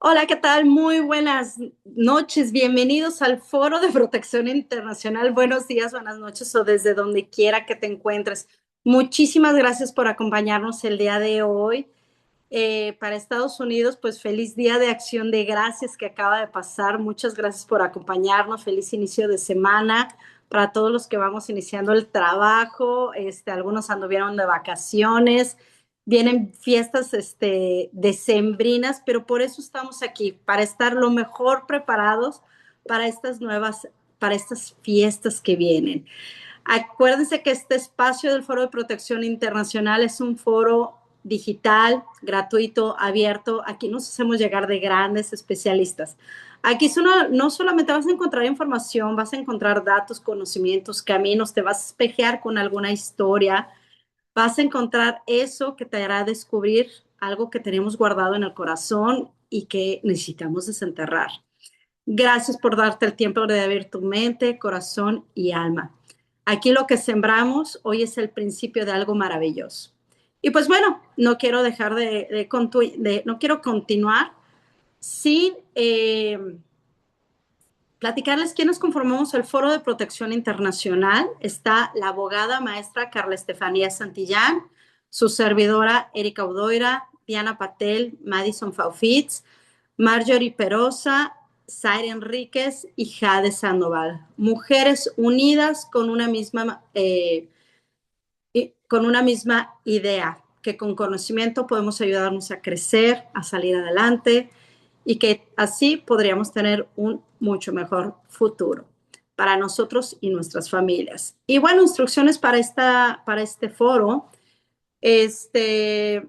Hola, ¿qué tal? Muy buenas noches. Bienvenidos al Foro de Protección Internacional. Buenos días, buenas noches o desde donde quiera que te encuentres. Muchísimas gracias por acompañarnos el día de hoy. Para Estados Unidos, pues feliz Día de Acción de Gracias que acaba de pasar. Muchas gracias por acompañarnos. Feliz inicio de semana para todos los que vamos iniciando el trabajo. Algunos anduvieron de vacaciones. Vienen fiestas decembrinas, pero por eso estamos aquí, para estar lo mejor preparados para para estas fiestas que vienen. Acuérdense que este espacio del Foro de Protección Internacional es un foro digital, gratuito, abierto. Aquí nos hacemos llegar de grandes especialistas. Aquí no solamente vas a encontrar información, vas a encontrar datos, conocimientos, caminos, te vas a espejear con alguna historia, vas a encontrar eso que te hará descubrir algo que tenemos guardado en el corazón y que necesitamos desenterrar. Gracias por darte el tiempo de abrir tu mente, corazón y alma. Aquí lo que sembramos hoy es el principio de algo maravilloso. Y pues bueno, no quiero dejar no quiero continuar sin platicarles quiénes conformamos el Foro de Protección Internacional. Está la abogada maestra Carla Estefanía Santillán, su servidora Erika Udoira, Diana Patel, Madison Faufitz, Marjorie Perosa, Zaire Enríquez y Jade Sandoval. Mujeres unidas con una misma idea, que con conocimiento podemos ayudarnos a crecer, a salir adelante y que así podríamos tener un mucho mejor futuro para nosotros y nuestras familias. Y bueno, instrucciones para este foro. Este,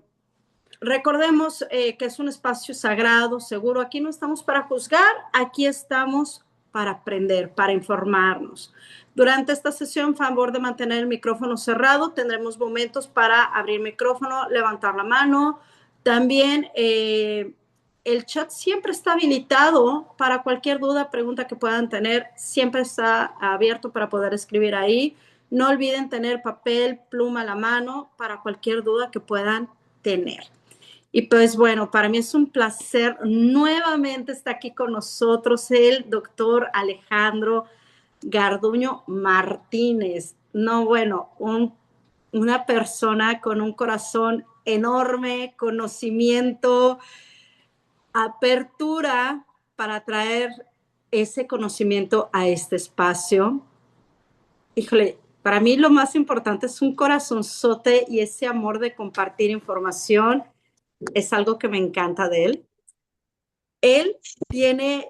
Recordemos que es un espacio sagrado, seguro. Aquí no estamos para juzgar, aquí estamos para aprender, para informarnos. Durante esta sesión, favor de mantener el micrófono cerrado. Tendremos momentos para abrir micrófono, levantar la mano. También el chat siempre está habilitado para cualquier duda, pregunta que puedan tener. Siempre está abierto para poder escribir ahí. No olviden tener papel, pluma a la mano para cualquier duda que puedan tener. Y pues bueno, para mí es un placer nuevamente estar aquí con nosotros el doctor Alejandro Garduño Martínez. No, bueno, una persona con un corazón enorme, conocimiento, apertura para traer ese conocimiento a este espacio. Híjole, para mí lo más importante es un corazonzote y ese amor de compartir información es algo que me encanta de él. Él tiene,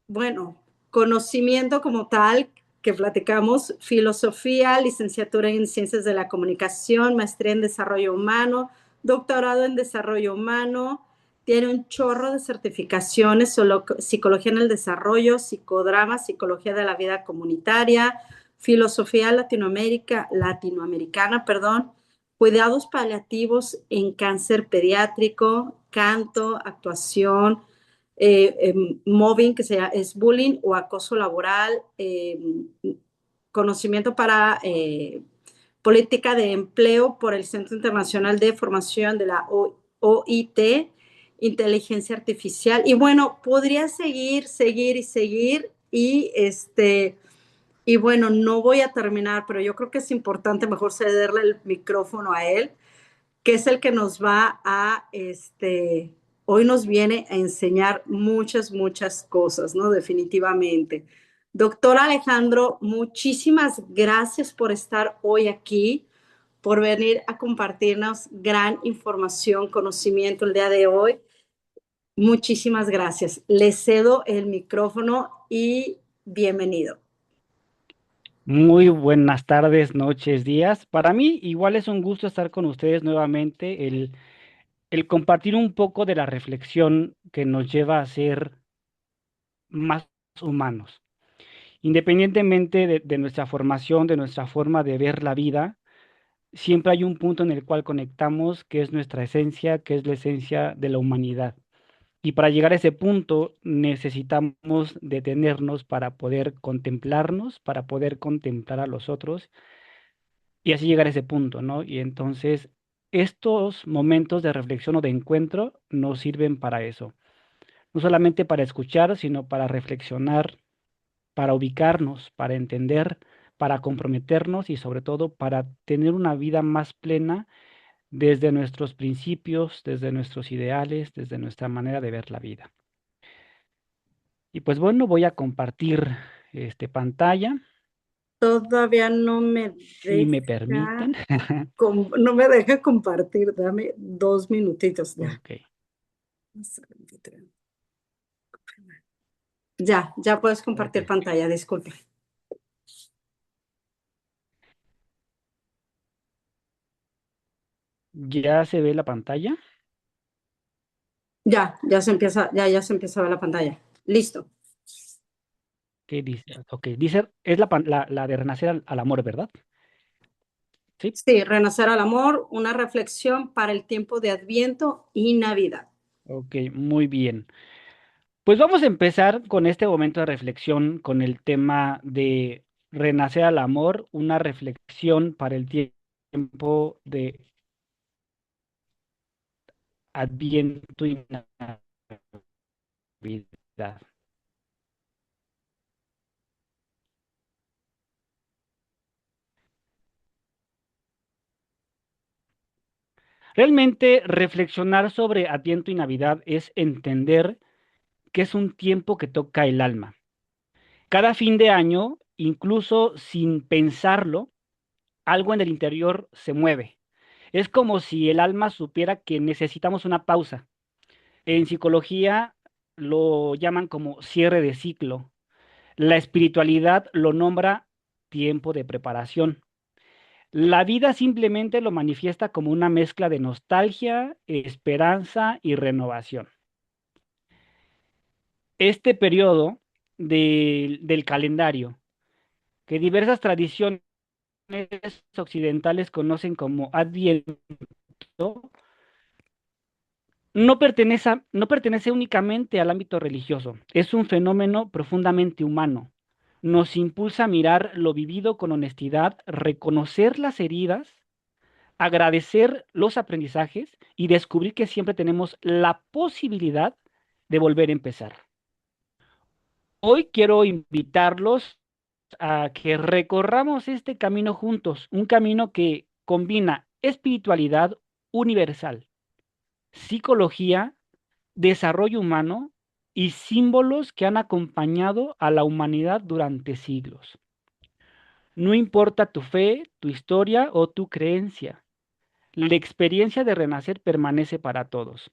bueno, conocimiento como tal, que platicamos, filosofía, licenciatura en ciencias de la comunicación, maestría en desarrollo humano, doctorado en desarrollo humano, tiene un chorro de certificaciones, psicología en el desarrollo, psicodrama, psicología de la vida comunitaria, filosofía latinoamericana, perdón, cuidados paliativos en cáncer pediátrico, canto, actuación, mobbing, es bullying o acoso laboral, conocimiento para política de empleo por el Centro Internacional de Formación de la OIT, inteligencia artificial. Y bueno, podría seguir y bueno, no voy a terminar, pero yo creo que es importante mejor cederle el micrófono a él, que es el que nos va hoy nos viene a enseñar muchas cosas, ¿no? Definitivamente. Doctor Alejandro, muchísimas gracias por estar hoy aquí, por venir a compartirnos gran información, conocimiento el día de hoy. Muchísimas gracias. Le cedo el micrófono y bienvenido. Muy buenas tardes, noches, días. Para mí igual es un gusto estar con ustedes nuevamente, el compartir un poco de la reflexión que nos lleva a ser más humanos. Independientemente de nuestra formación, de nuestra forma de ver la vida, siempre hay un punto en el cual conectamos que es nuestra esencia, que es la esencia de la humanidad. Y para llegar a ese punto necesitamos detenernos para poder contemplarnos, para poder contemplar a los otros y así llegar a ese punto, ¿no? Y entonces estos momentos de reflexión o de encuentro nos sirven para eso. no solamente para escuchar, sino para reflexionar, para ubicarnos, para entender, para comprometernos y sobre todo para tener una vida más plena desde nuestros principios, desde nuestros ideales, desde nuestra manera de ver la vida. Y pues bueno, voy a compartir pantalla, Todavía no me si me deja, permiten. no me deja compartir. Dame 2 minutitos ya. Ok, Ya puedes ok. compartir pantalla, disculpe. ¿Ya se ve la pantalla? Ya se empieza a ver la pantalla. Listo. ¿Qué dice? Ok, dice, es la de renacer al amor, ¿verdad? Sí. Sí, Renacer al amor, una reflexión para el tiempo de Adviento y Navidad. Ok, muy bien. Pues vamos a empezar con este momento de reflexión con el tema de renacer al amor, una reflexión para el tiempo de Adviento y Navidad. Realmente reflexionar sobre Adviento y Navidad es entender que es un tiempo que toca el alma. Cada fin de año, incluso sin pensarlo, algo en el interior se mueve. Es como si el alma supiera que necesitamos una pausa. En psicología lo llaman como cierre de ciclo. La espiritualidad lo nombra tiempo de preparación. La vida simplemente lo manifiesta como una mezcla de nostalgia, esperanza y renovación. Este periodo del calendario, que diversas tradiciones occidentales conocen como Adviento, no pertenece únicamente al ámbito religioso, es un fenómeno profundamente humano. Nos impulsa a mirar lo vivido con honestidad, reconocer las heridas, agradecer los aprendizajes y descubrir que siempre tenemos la posibilidad de volver a empezar. Hoy quiero invitarlos a que recorramos este camino juntos, un camino que combina espiritualidad universal, psicología, desarrollo humano y símbolos que han acompañado a la humanidad durante siglos. No importa tu fe, tu historia o tu creencia, la experiencia de renacer permanece para todos.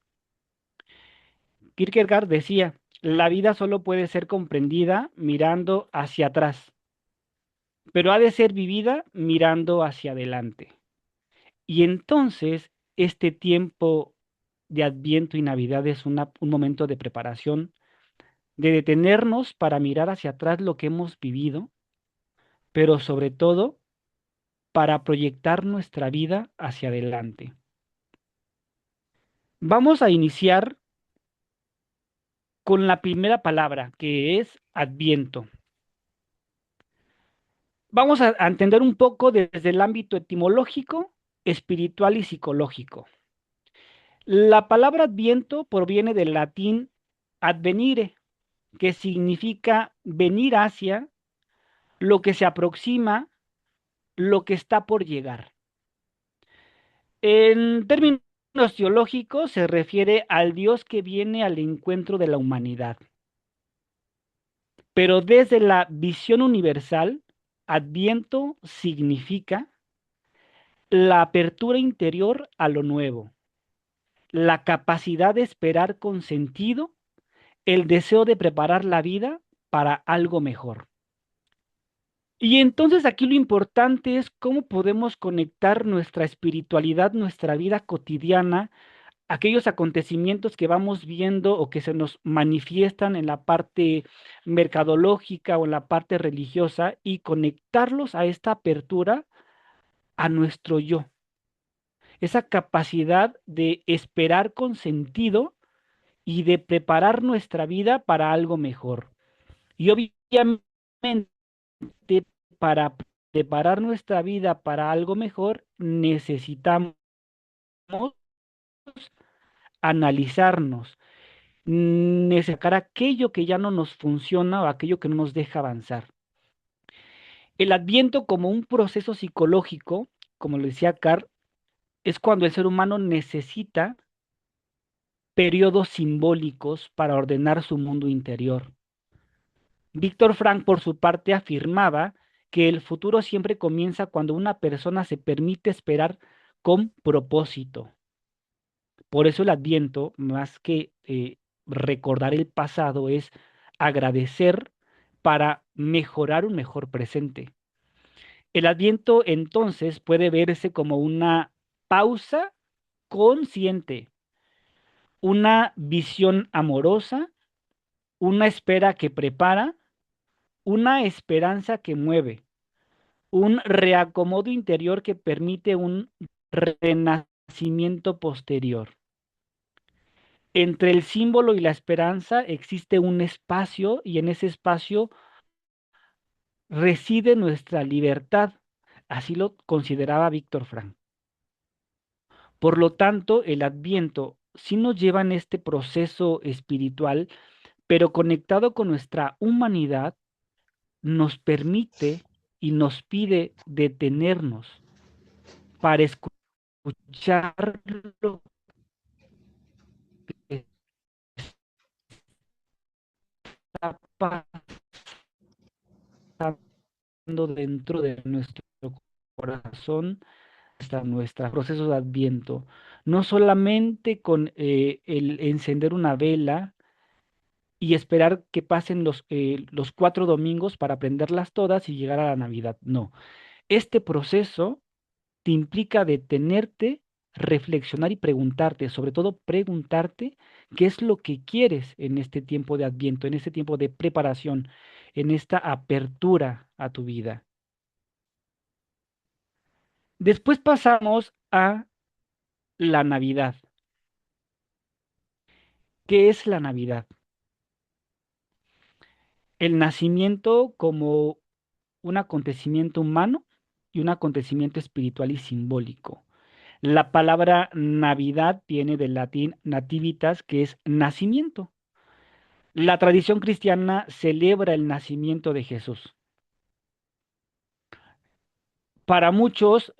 Kierkegaard decía, la vida solo puede ser comprendida mirando hacia atrás, pero ha de ser vivida mirando hacia adelante. Y entonces, este tiempo de Adviento y Navidad es un momento de preparación, de detenernos para mirar hacia atrás lo que hemos vivido, pero sobre todo para proyectar nuestra vida hacia adelante. Vamos a iniciar con la primera palabra, que es Adviento. Vamos a entender un poco desde el ámbito etimológico, espiritual y psicológico. La palabra Adviento proviene del latín advenire, que significa venir hacia lo que se aproxima, lo que está por llegar. En términos teológicos se refiere al Dios que viene al encuentro de la humanidad. Pero desde la visión universal, Adviento significa la apertura interior a lo nuevo, la capacidad de esperar con sentido, el deseo de preparar la vida para algo mejor. Y entonces aquí lo importante es cómo podemos conectar nuestra espiritualidad, nuestra vida cotidiana, aquellos acontecimientos que vamos viendo o que se nos manifiestan en la parte mercadológica o en la parte religiosa y conectarlos a esta apertura a nuestro yo, esa capacidad de esperar con sentido y de preparar nuestra vida para algo mejor. Y obviamente para preparar nuestra vida para algo mejor necesitamos analizarnos. sacar aquello que ya no nos funciona o aquello que no nos deja avanzar. El Adviento como un proceso psicológico, como lo decía Carl, es cuando el ser humano necesita periodos simbólicos para ordenar su mundo interior. Víctor Frank, por su parte, afirmaba que el futuro siempre comienza cuando una persona se permite esperar con propósito. Por eso el Adviento, más que recordar el pasado, es agradecer para mejorar un mejor presente. El Adviento entonces puede verse como una pausa consciente, una visión amorosa, una espera que prepara, una esperanza que mueve, un reacomodo interior que permite un renacimiento posterior. Entre el símbolo y la esperanza existe un espacio y en ese espacio reside nuestra libertad. Así lo consideraba Víctor Frank. Por lo tanto, el Adviento sí nos lleva en este proceso espiritual, pero conectado con nuestra humanidad, nos permite y nos pide detenernos para escuchar lo que está pasando dentro de nuestro corazón, hasta nuestro proceso de Adviento. No solamente con el encender una vela y esperar que pasen los 4 domingos para aprenderlas todas y llegar a la Navidad. No, este proceso te implica detenerte, reflexionar y preguntarte, sobre todo preguntarte qué es lo que quieres en este tiempo de Adviento, en este tiempo de preparación, en esta apertura a tu vida. Después pasamos a la Navidad. ¿Qué es la Navidad? El nacimiento como un acontecimiento humano y un acontecimiento espiritual y simbólico. La palabra Navidad viene del latín nativitas, que es nacimiento. La tradición cristiana celebra el nacimiento de Jesús. Para muchos,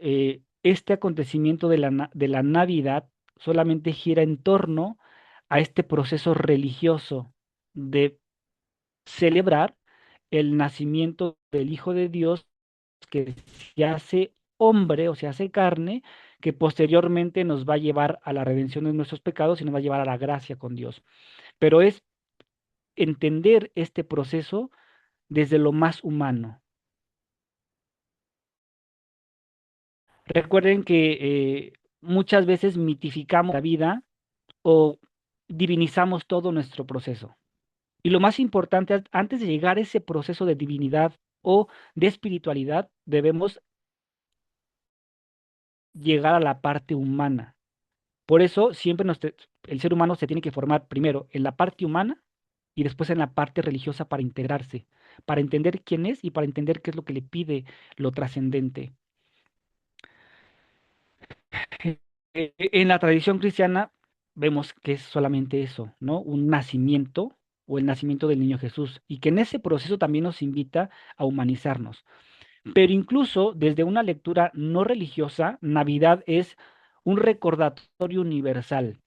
este acontecimiento de la Navidad solamente gira en torno a este proceso religioso de celebrar el nacimiento del Hijo de Dios que se hace hombre o se hace carne, que posteriormente nos va a llevar a la redención de nuestros pecados y nos va a llevar a la gracia con Dios. Pero es entender este proceso desde lo más humano. Recuerden que muchas veces mitificamos la vida o divinizamos todo nuestro proceso. Y lo más importante, antes de llegar a ese proceso de divinidad o de espiritualidad, debemos llegar a la parte humana. Por eso siempre el ser humano se tiene que formar primero en la parte humana y después en la parte religiosa para integrarse, para entender quién es y para entender qué es lo que le pide lo trascendente. En la tradición cristiana vemos que es solamente eso, ¿no? Un nacimiento o el nacimiento del niño Jesús y que en ese proceso también nos invita a humanizarnos. Pero incluso desde una lectura no religiosa, Navidad es un recordatorio universal,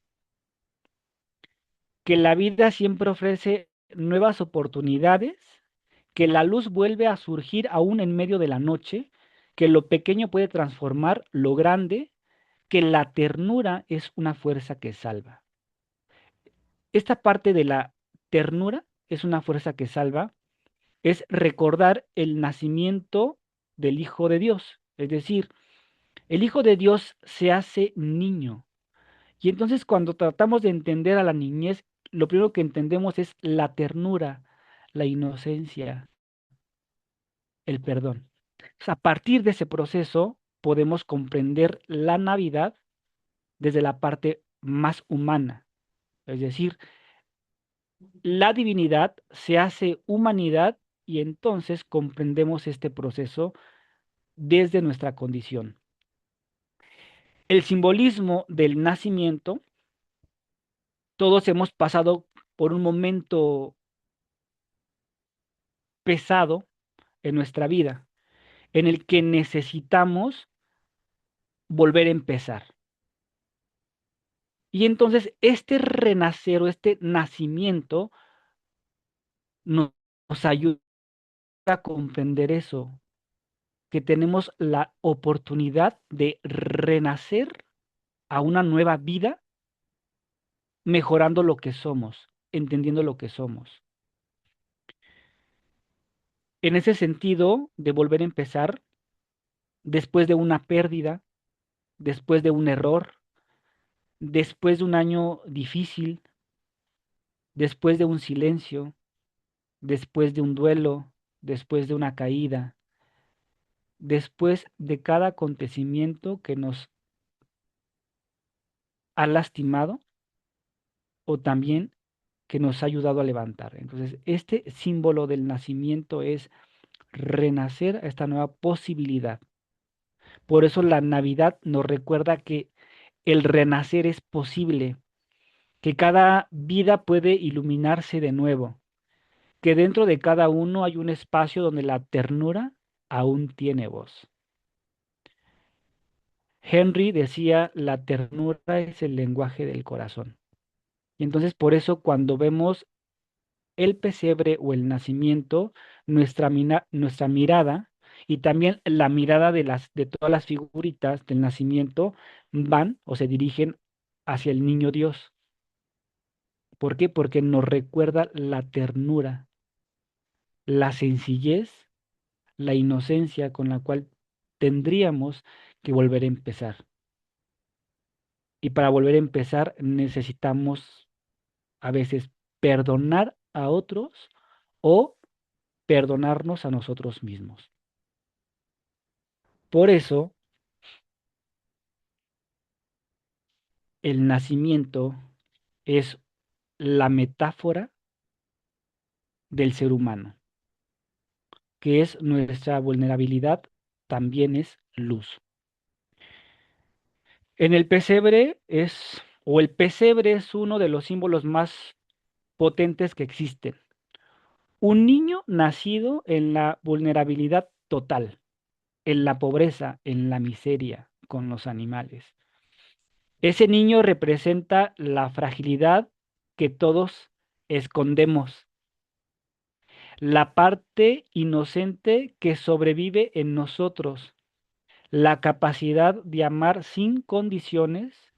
que la vida siempre ofrece nuevas oportunidades, que la luz vuelve a surgir aún en medio de la noche, que lo pequeño puede transformar lo grande, que la ternura es una fuerza que salva. Esta parte de la ternura es una fuerza que salva, es recordar el nacimiento del Hijo de Dios. Es decir, el Hijo de Dios se hace niño. Y entonces cuando tratamos de entender a la niñez, lo primero que entendemos es la ternura, la inocencia, el perdón. A partir de ese proceso podemos comprender la Navidad desde la parte más humana. Es decir, la divinidad se hace humanidad y entonces comprendemos este proceso desde nuestra condición. El simbolismo del nacimiento, todos hemos pasado por un momento pesado en nuestra vida, en el que necesitamos volver a empezar. Y entonces este renacer o este nacimiento nos ayuda a comprender eso, que tenemos la oportunidad de renacer a una nueva vida, mejorando lo que somos, entendiendo lo que somos. En ese sentido, de volver a empezar, después de una pérdida, después de un error, después de un año difícil, después de un silencio, después de un duelo, después de una caída, después de cada acontecimiento que nos ha lastimado o también que nos ha ayudado a levantar. Entonces, este símbolo del nacimiento es renacer a esta nueva posibilidad. Por eso la Navidad nos recuerda que el renacer es posible, que cada vida puede iluminarse de nuevo, que dentro de cada uno hay un espacio donde la ternura aún tiene voz. Henry decía, la ternura es el lenguaje del corazón. Y entonces por eso cuando vemos el pesebre o el nacimiento, nuestra mirada y también la mirada de todas las figuritas del nacimiento van o se dirigen hacia el niño Dios. ¿Por qué? Porque nos recuerda la ternura, la sencillez, la inocencia con la cual tendríamos que volver a empezar. Y para volver a empezar necesitamos a veces perdonar a otros o perdonarnos a nosotros mismos. Por eso, el nacimiento es la metáfora del ser humano, que es nuestra vulnerabilidad, también es luz. En el pesebre o el pesebre es uno de los símbolos más potentes que existen. Un niño nacido en la vulnerabilidad total, en la pobreza, en la miseria, con los animales. Ese niño representa la fragilidad que todos escondemos, la parte inocente que sobrevive en nosotros, la capacidad de amar sin condiciones,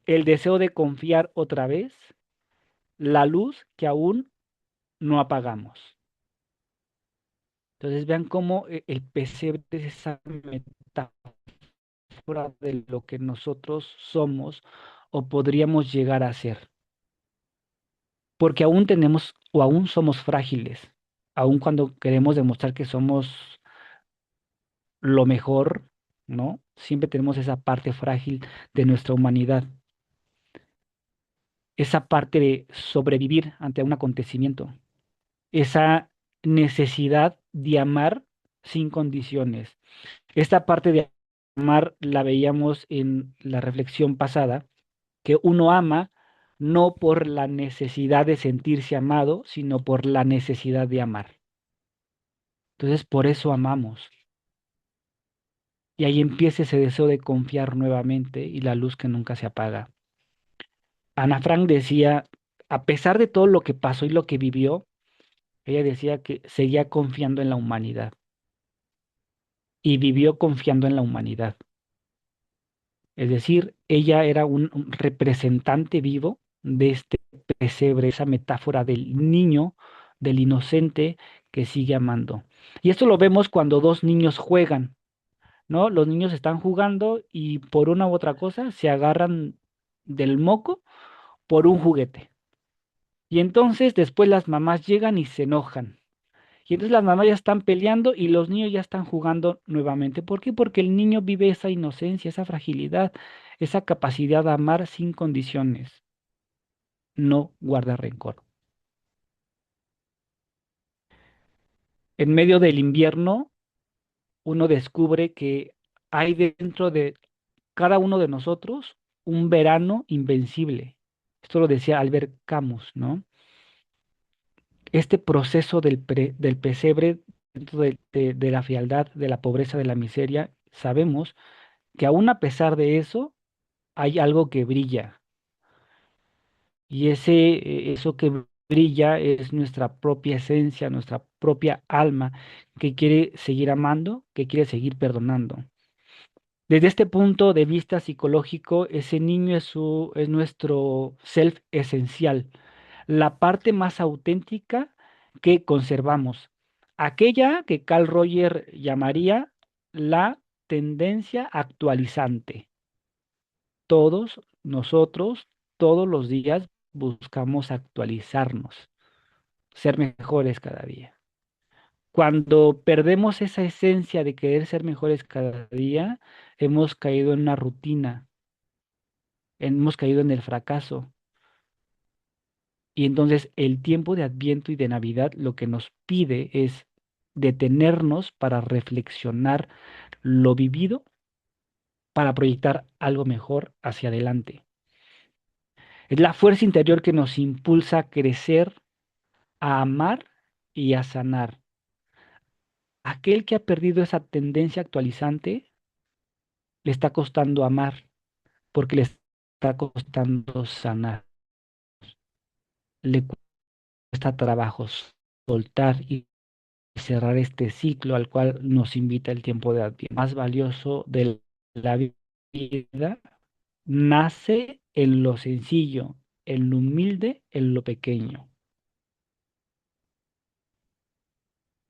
el deseo de confiar otra vez, la luz que aún no apagamos. Entonces vean cómo el pesebre es esa metáfora de lo que nosotros somos o podríamos llegar a ser. Porque aún tenemos o aún somos frágiles, aún cuando queremos demostrar que somos lo mejor, ¿no? Siempre tenemos esa parte frágil de nuestra humanidad, esa parte de sobrevivir ante un acontecimiento, esa necesidad de amar sin condiciones. Esta parte de amar la veíamos en la reflexión pasada, que uno ama no por la necesidad de sentirse amado, sino por la necesidad de amar. Entonces, por eso amamos. Y ahí empieza ese deseo de confiar nuevamente y la luz que nunca se apaga. Ana Frank decía, a pesar de todo lo que pasó y lo que vivió, ella decía que seguía confiando en la humanidad y vivió confiando en la humanidad. Es decir, ella era un representante vivo de este pesebre, esa metáfora del niño, del inocente que sigue amando. Y esto lo vemos cuando dos niños juegan, ¿no? Los niños están jugando y por una u otra cosa se agarran del moco por un juguete. Y entonces después las mamás llegan y se enojan. Y entonces las mamás ya están peleando y los niños ya están jugando nuevamente. ¿Por qué? Porque el niño vive esa inocencia, esa fragilidad, esa capacidad de amar sin condiciones. No guarda rencor. En medio del invierno, uno descubre que hay dentro de cada uno de nosotros un verano invencible. Esto lo decía Albert Camus, ¿no? Este proceso del pesebre dentro de la frialdad, de la pobreza, de la miseria, sabemos que aún a pesar de eso, hay algo que brilla. Y eso que brilla es nuestra propia esencia, nuestra propia alma, que quiere seguir amando, que quiere seguir perdonando. Desde este punto de vista psicológico, ese niño es nuestro self esencial, la parte más auténtica que conservamos, aquella que Carl Roger llamaría la tendencia actualizante. Todos nosotros, todos los días, buscamos actualizarnos, ser mejores cada día. Cuando perdemos esa esencia de querer ser mejores cada día, hemos caído en una rutina, hemos caído en el fracaso. Y entonces el tiempo de Adviento y de Navidad lo que nos pide es detenernos para reflexionar lo vivido, para proyectar algo mejor hacia adelante. Es la fuerza interior que nos impulsa a crecer, a amar y a sanar. Aquel que ha perdido esa tendencia actualizante le está costando amar porque le está costando sanar. Le cuesta trabajo soltar y cerrar este ciclo al cual nos invita el tiempo de Adviento. Más valioso de la vida nace en lo sencillo, en lo humilde, en lo pequeño.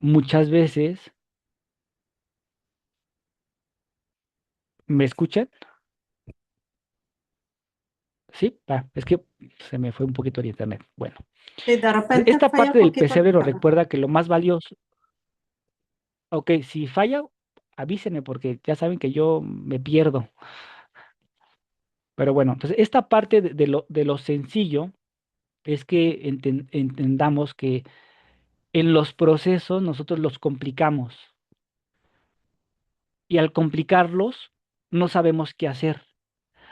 Muchas veces, ¿me escuchan? Sí, es que se me fue un poquito el internet. Bueno, Y de repente esta falla un parte del poquito el pesebre nos internet. recuerda que lo más valioso, ok, si falla, avísenme porque ya saben que yo me pierdo. Pero bueno, entonces esta parte de lo sencillo es que entendamos que en los procesos nosotros los complicamos y al complicarlos no sabemos qué hacer,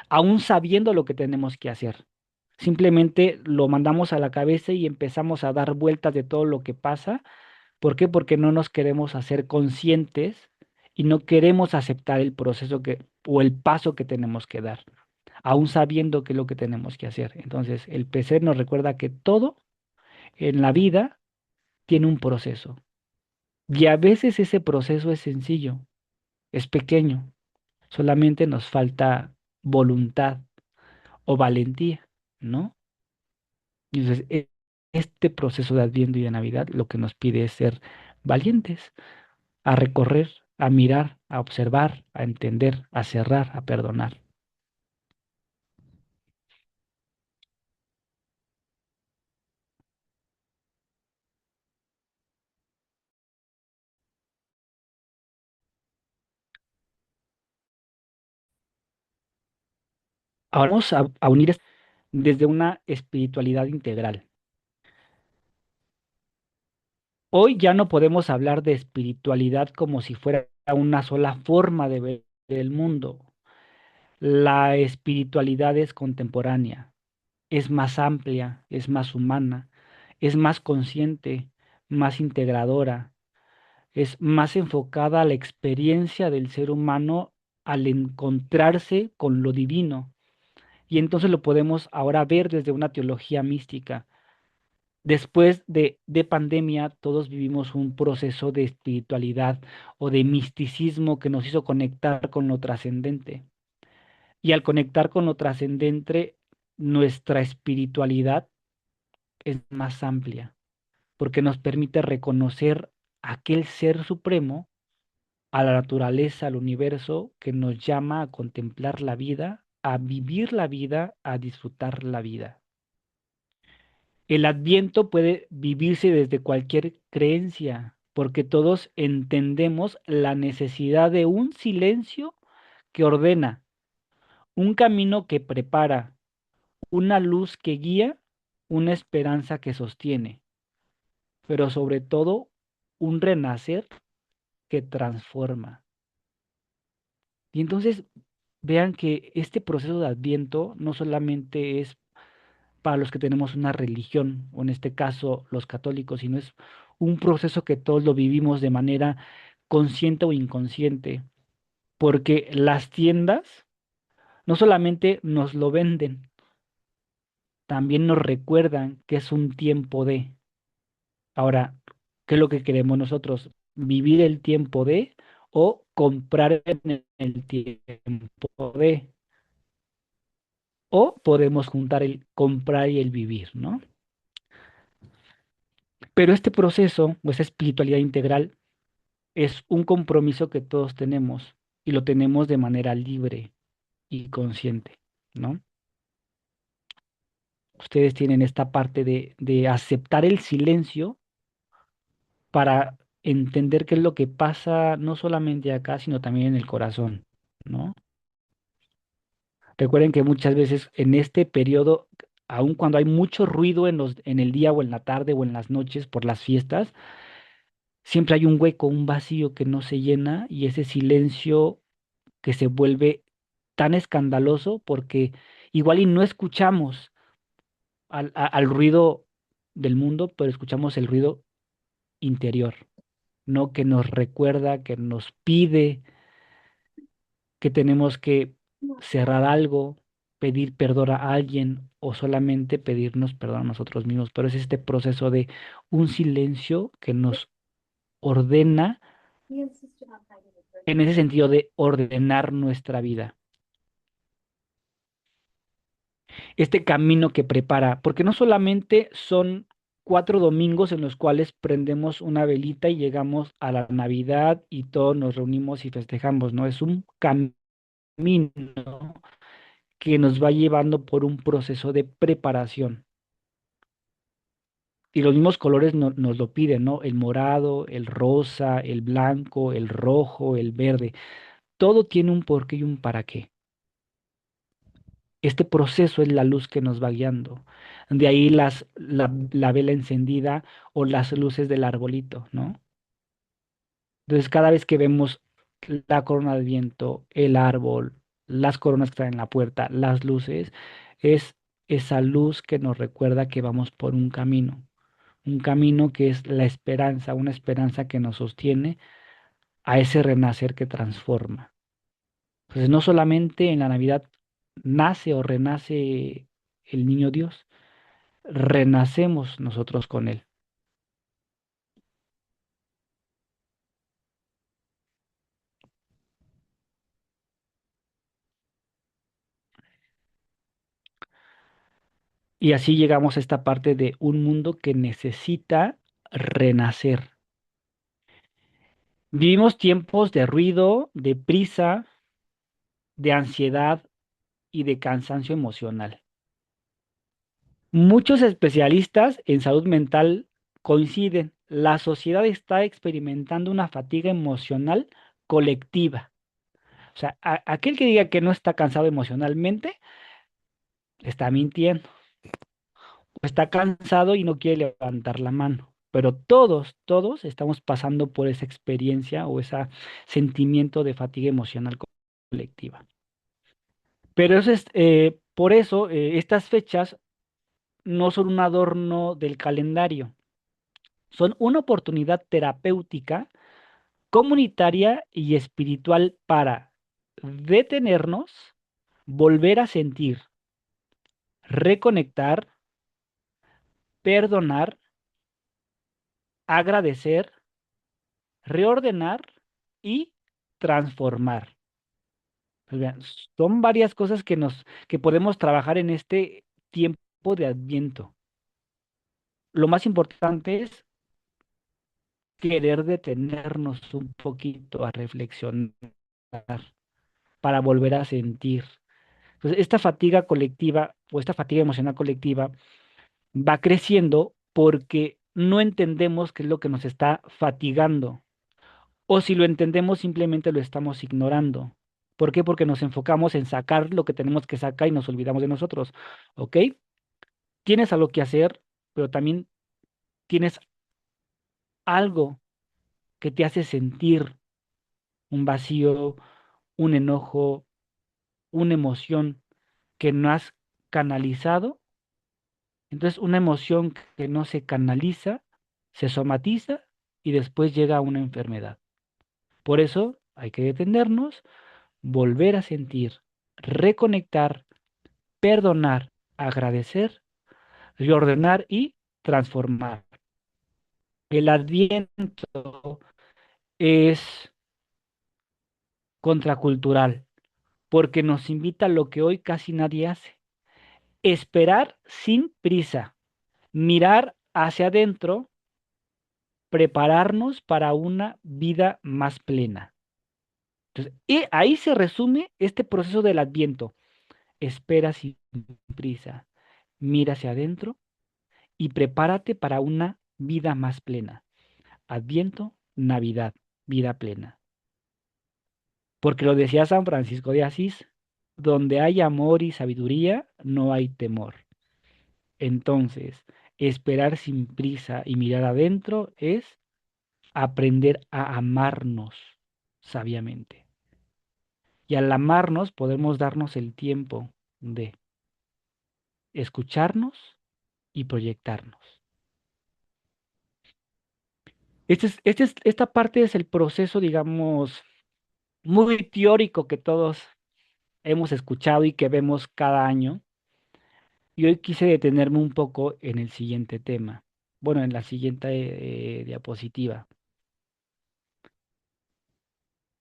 aún sabiendo lo que tenemos que hacer. Simplemente lo mandamos a la cabeza y empezamos a dar vueltas de todo lo que pasa. ¿Por qué? Porque no nos queremos hacer conscientes y no queremos aceptar el proceso o el paso que tenemos que dar, aún sabiendo qué es lo que tenemos que hacer. Entonces, el PC nos recuerda que todo en la vida tiene un proceso. Y a veces ese proceso es sencillo, es pequeño, solamente nos falta voluntad o valentía, ¿no? Y entonces, este proceso de Adviento y de Navidad lo que nos pide es ser valientes, a recorrer, a mirar, a observar, a entender, a cerrar, a perdonar. Ahora vamos a unir desde una espiritualidad integral. Hoy ya no podemos hablar de espiritualidad como si fuera una sola forma de ver el mundo. La espiritualidad es contemporánea, es más amplia, es más humana, es más consciente, más integradora, es más enfocada a la experiencia del ser humano al encontrarse con lo divino. Y entonces lo podemos ahora ver desde una teología mística. Después de pandemia, todos vivimos un proceso de espiritualidad o de misticismo que nos hizo conectar con lo trascendente. Y al conectar con lo trascendente, nuestra espiritualidad es más amplia, porque nos permite reconocer aquel ser supremo, a la naturaleza, al universo, que nos llama a contemplar la vida, a vivir la vida, a disfrutar la vida. El Adviento puede vivirse desde cualquier creencia, porque todos entendemos la necesidad de un silencio que ordena, un camino que prepara, una luz que guía, una esperanza que sostiene, pero sobre todo un renacer que transforma. Y entonces vean que este proceso de Adviento no solamente es para los que tenemos una religión, o en este caso los católicos, sino es un proceso que todos lo vivimos de manera consciente o inconsciente, porque las tiendas no solamente nos lo venden, también nos recuerdan que es un tiempo de. Ahora, ¿qué es lo que queremos nosotros? ¿Vivir el tiempo de o comprar en el tiempo de? O podemos juntar el comprar y el vivir, ¿no? Pero este proceso o esa espiritualidad integral es un compromiso que todos tenemos y lo tenemos de manera libre y consciente, ¿no? Ustedes tienen esta parte de aceptar el silencio para entender qué es lo que pasa no solamente acá, sino también en el corazón, ¿no? Recuerden que muchas veces en este periodo, aun cuando hay mucho ruido en el día o en la tarde o en las noches por las fiestas, siempre hay un hueco, un vacío que no se llena y ese silencio que se vuelve tan escandaloso porque igual y no escuchamos al ruido del mundo, pero escuchamos el ruido interior, ¿no? Que nos recuerda, que nos pide que tenemos que cerrar algo, pedir perdón a alguien o solamente pedirnos perdón a nosotros mismos. Pero es este proceso de un silencio que nos ordena en ese sentido de ordenar nuestra vida. Este camino que prepara, porque no solamente son 4 domingos en los cuales prendemos una velita y llegamos a la Navidad y todos nos reunimos y festejamos, ¿no? Es un camino que nos va llevando por un proceso de preparación. Y los mismos colores nos lo piden, ¿no? El morado, el rosa, el blanco, el rojo, el verde. Todo tiene un porqué y un para qué. Este proceso es la luz que nos va guiando. De ahí la vela encendida o las luces del arbolito, ¿no? Entonces, cada vez que vemos la corona de viento, el árbol, las coronas que están en la puerta, las luces, es esa luz que nos recuerda que vamos por un camino que es la esperanza, una esperanza que nos sostiene a ese renacer que transforma. Entonces, no solamente en la Navidad nace o renace el niño Dios, renacemos nosotros con él. Y así llegamos a esta parte de un mundo que necesita renacer. Vivimos tiempos de ruido, de prisa, de ansiedad y de cansancio emocional. Muchos especialistas en salud mental coinciden, la sociedad está experimentando una fatiga emocional colectiva. O sea, aquel que diga que no está cansado emocionalmente, está mintiendo, o está cansado y no quiere levantar la mano. Pero todos estamos pasando por esa experiencia o ese sentimiento de fatiga emocional colectiva. Pero eso es, por eso estas fechas no son un adorno del calendario, son una oportunidad terapéutica, comunitaria y espiritual para detenernos, volver a sentir, reconectar, perdonar, agradecer, reordenar y transformar. Pues vean, son varias cosas que podemos trabajar en este tiempo de Adviento. Lo más importante es querer detenernos un poquito a reflexionar para volver a sentir. Entonces, esta fatiga colectiva o esta fatiga emocional colectiva va creciendo porque no entendemos qué es lo que nos está fatigando. O si lo entendemos, simplemente lo estamos ignorando. ¿Por qué? Porque nos enfocamos en sacar lo que tenemos que sacar y nos olvidamos de nosotros. ¿Ok? Tienes algo que hacer, pero también tienes algo que te hace sentir un vacío, un enojo, una emoción que no has canalizado Entonces, una emoción que no se canaliza, se somatiza y después llega a una enfermedad. Por eso hay que detenernos, volver a sentir, reconectar, perdonar, agradecer, reordenar y transformar. El Adviento es contracultural porque nos invita a lo que hoy casi nadie hace. Esperar sin prisa, mirar hacia adentro, prepararnos para una vida más plena. Entonces, y ahí se resume este proceso del Adviento. Espera sin prisa, mira hacia adentro y prepárate para una vida más plena. Adviento, Navidad, vida plena. Porque lo decía San Francisco de Asís, donde hay amor y sabiduría, no hay temor. Entonces, esperar sin prisa y mirar adentro es aprender a amarnos sabiamente. Y al amarnos podemos darnos el tiempo de escucharnos y proyectarnos. Esta parte es el proceso, digamos, muy teórico que todos hemos escuchado y que vemos cada año. Y hoy quise detenerme un poco en el siguiente tema. Bueno, en la siguiente diapositiva,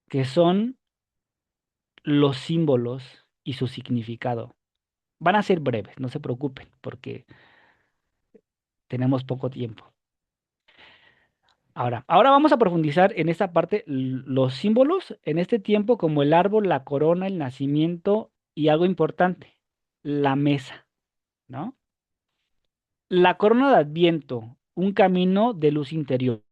que son los símbolos y su significado. Van a ser breves, no se preocupen, porque tenemos poco tiempo. Ahora vamos a profundizar en esta parte, los símbolos en este tiempo como el árbol, la corona, el nacimiento y algo importante, la mesa, ¿no? La corona de Adviento, un camino de luz interior.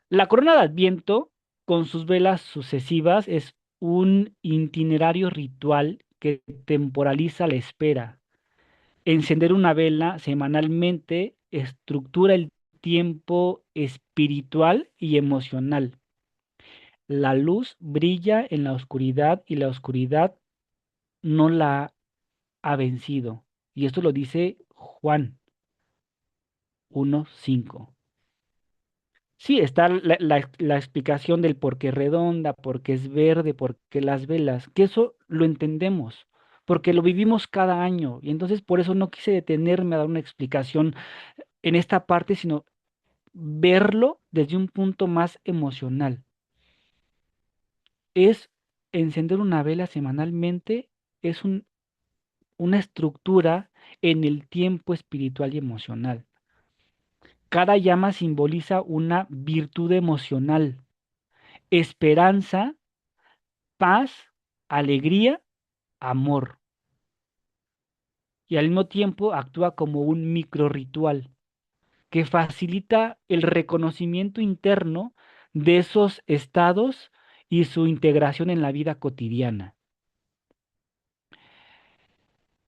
La corona de Adviento, con sus velas sucesivas, es un itinerario ritual que temporaliza la espera. Encender una vela semanalmente estructura el tiempo espiritual y emocional. La luz brilla en la oscuridad y la oscuridad no la ha vencido. Y esto lo dice Juan 1:5. Sí, está la explicación del por qué redonda, por qué es verde, por qué las velas, que eso lo entendemos, porque lo vivimos cada año. Y entonces por eso no quise detenerme a dar una explicación en esta parte, sino verlo desde un punto más emocional. Es encender una vela semanalmente, es una estructura en el tiempo espiritual y emocional. Cada llama simboliza una virtud emocional, esperanza, paz, alegría, amor. Y al mismo tiempo actúa como un micro ritual que facilita el reconocimiento interno de esos estados y su integración en la vida cotidiana.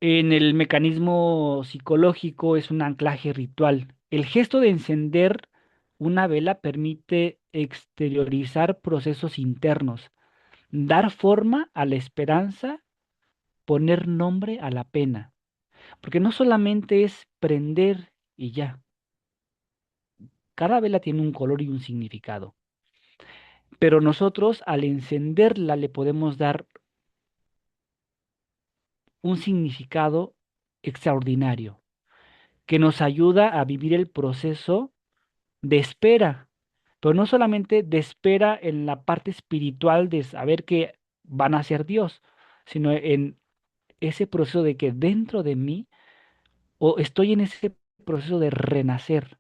En el mecanismo psicológico es un anclaje ritual. El gesto de encender una vela permite exteriorizar procesos internos, dar forma a la esperanza, poner nombre a la pena, porque no solamente es prender y ya, cada vela tiene un color y un significado, pero nosotros al encenderla le podemos dar un significado extraordinario que nos ayuda a vivir el proceso de espera, pero no solamente de espera en la parte espiritual de saber que van a ser Dios, sino en ese proceso de que dentro de mí, o estoy en ese proceso de renacer.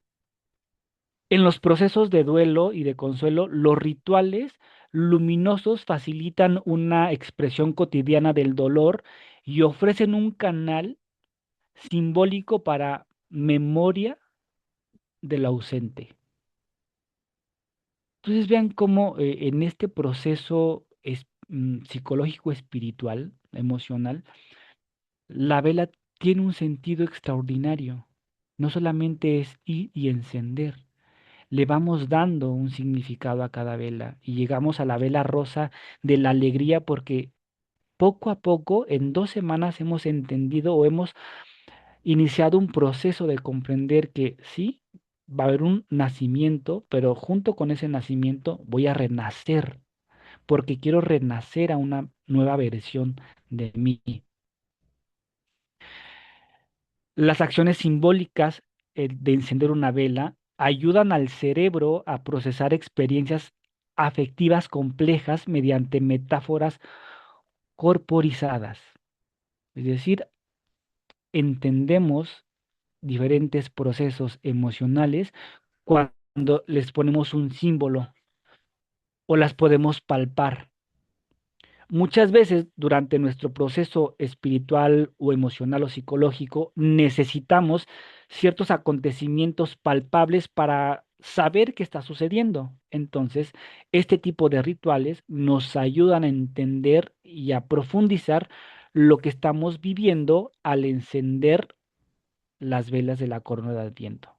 En los procesos de duelo y de consuelo, los rituales luminosos facilitan una expresión cotidiana del dolor y ofrecen un canal simbólico para memoria del ausente. Entonces vean cómo en este proceso psicológico, espiritual, emocional, la vela tiene un sentido extraordinario. No solamente es ir y encender, le vamos dando un significado a cada vela y llegamos a la vela rosa de la alegría porque poco a poco, en 2 semanas, hemos entendido o hemos iniciado un proceso de comprender que sí, va a haber un nacimiento, pero junto con ese nacimiento voy a renacer, porque quiero renacer a una nueva versión de mí. Las acciones simbólicas de encender una vela ayudan al cerebro a procesar experiencias afectivas complejas mediante metáforas corporizadas. Es decir, entendemos diferentes procesos emocionales cuando les ponemos un símbolo o las podemos palpar. Muchas veces durante nuestro proceso espiritual o emocional o psicológico necesitamos ciertos acontecimientos palpables para saber qué está sucediendo. Entonces, este tipo de rituales nos ayudan a entender y a profundizar lo que estamos viviendo al encender las velas de la corona de Adviento.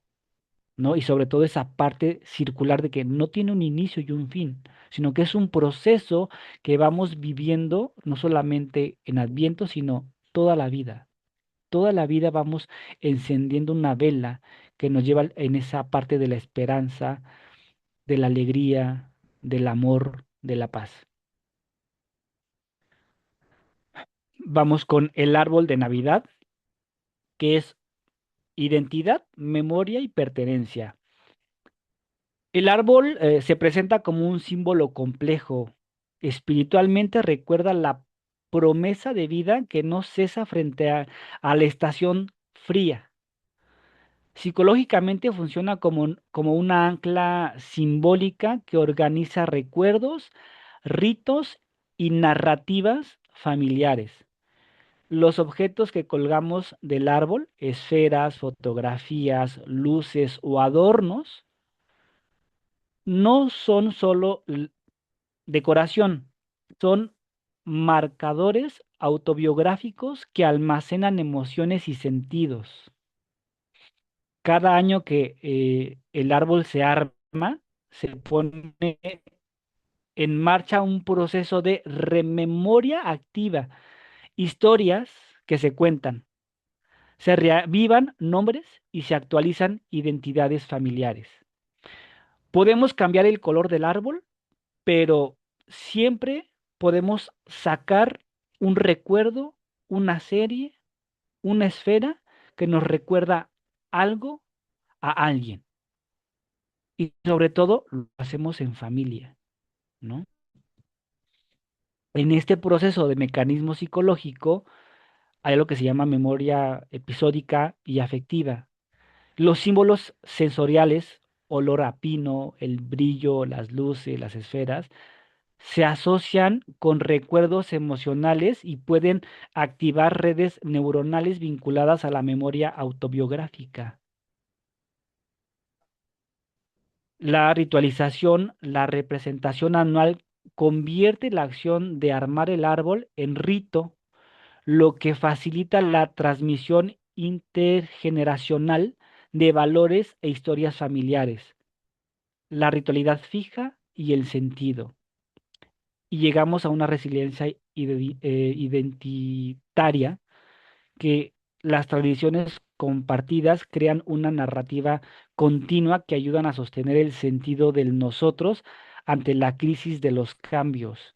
¿No? Y sobre todo esa parte circular de que no tiene un inicio y un fin, sino que es un proceso que vamos viviendo no solamente en Adviento, sino toda la vida. Toda la vida vamos encendiendo una vela que nos lleva en esa parte de la esperanza, de la alegría, del amor, de la paz. Vamos con el árbol de Navidad, que es identidad, memoria y pertenencia. El árbol se presenta como un símbolo complejo. Espiritualmente recuerda la promesa de vida que no cesa frente a la estación fría. Psicológicamente funciona como una ancla simbólica que organiza recuerdos, ritos y narrativas familiares. Los objetos que colgamos del árbol, esferas, fotografías, luces o adornos, no son solo decoración, son marcadores autobiográficos que almacenan emociones y sentidos. Cada año que el árbol se arma, se pone en marcha un proceso de rememoria activa, historias que se cuentan, se reavivan nombres y se actualizan identidades familiares. Podemos cambiar el color del árbol, pero siempre podemos sacar un recuerdo, una serie, una esfera que nos recuerda algo a alguien. Y sobre todo lo hacemos en familia, ¿no? En este proceso de mecanismo psicológico hay lo que se llama memoria episódica y afectiva. Los símbolos sensoriales, olor a pino, el brillo, las luces, las esferas, se asocian con recuerdos emocionales y pueden activar redes neuronales vinculadas a la memoria autobiográfica. La ritualización, la representación anual convierte la acción de armar el árbol en rito, lo que facilita la transmisión intergeneracional de valores e historias familiares, la ritualidad fija y el sentido. Y llegamos a una resiliencia identitaria que las tradiciones compartidas crean una narrativa continua que ayudan a sostener el sentido del nosotros ante la crisis de los cambios,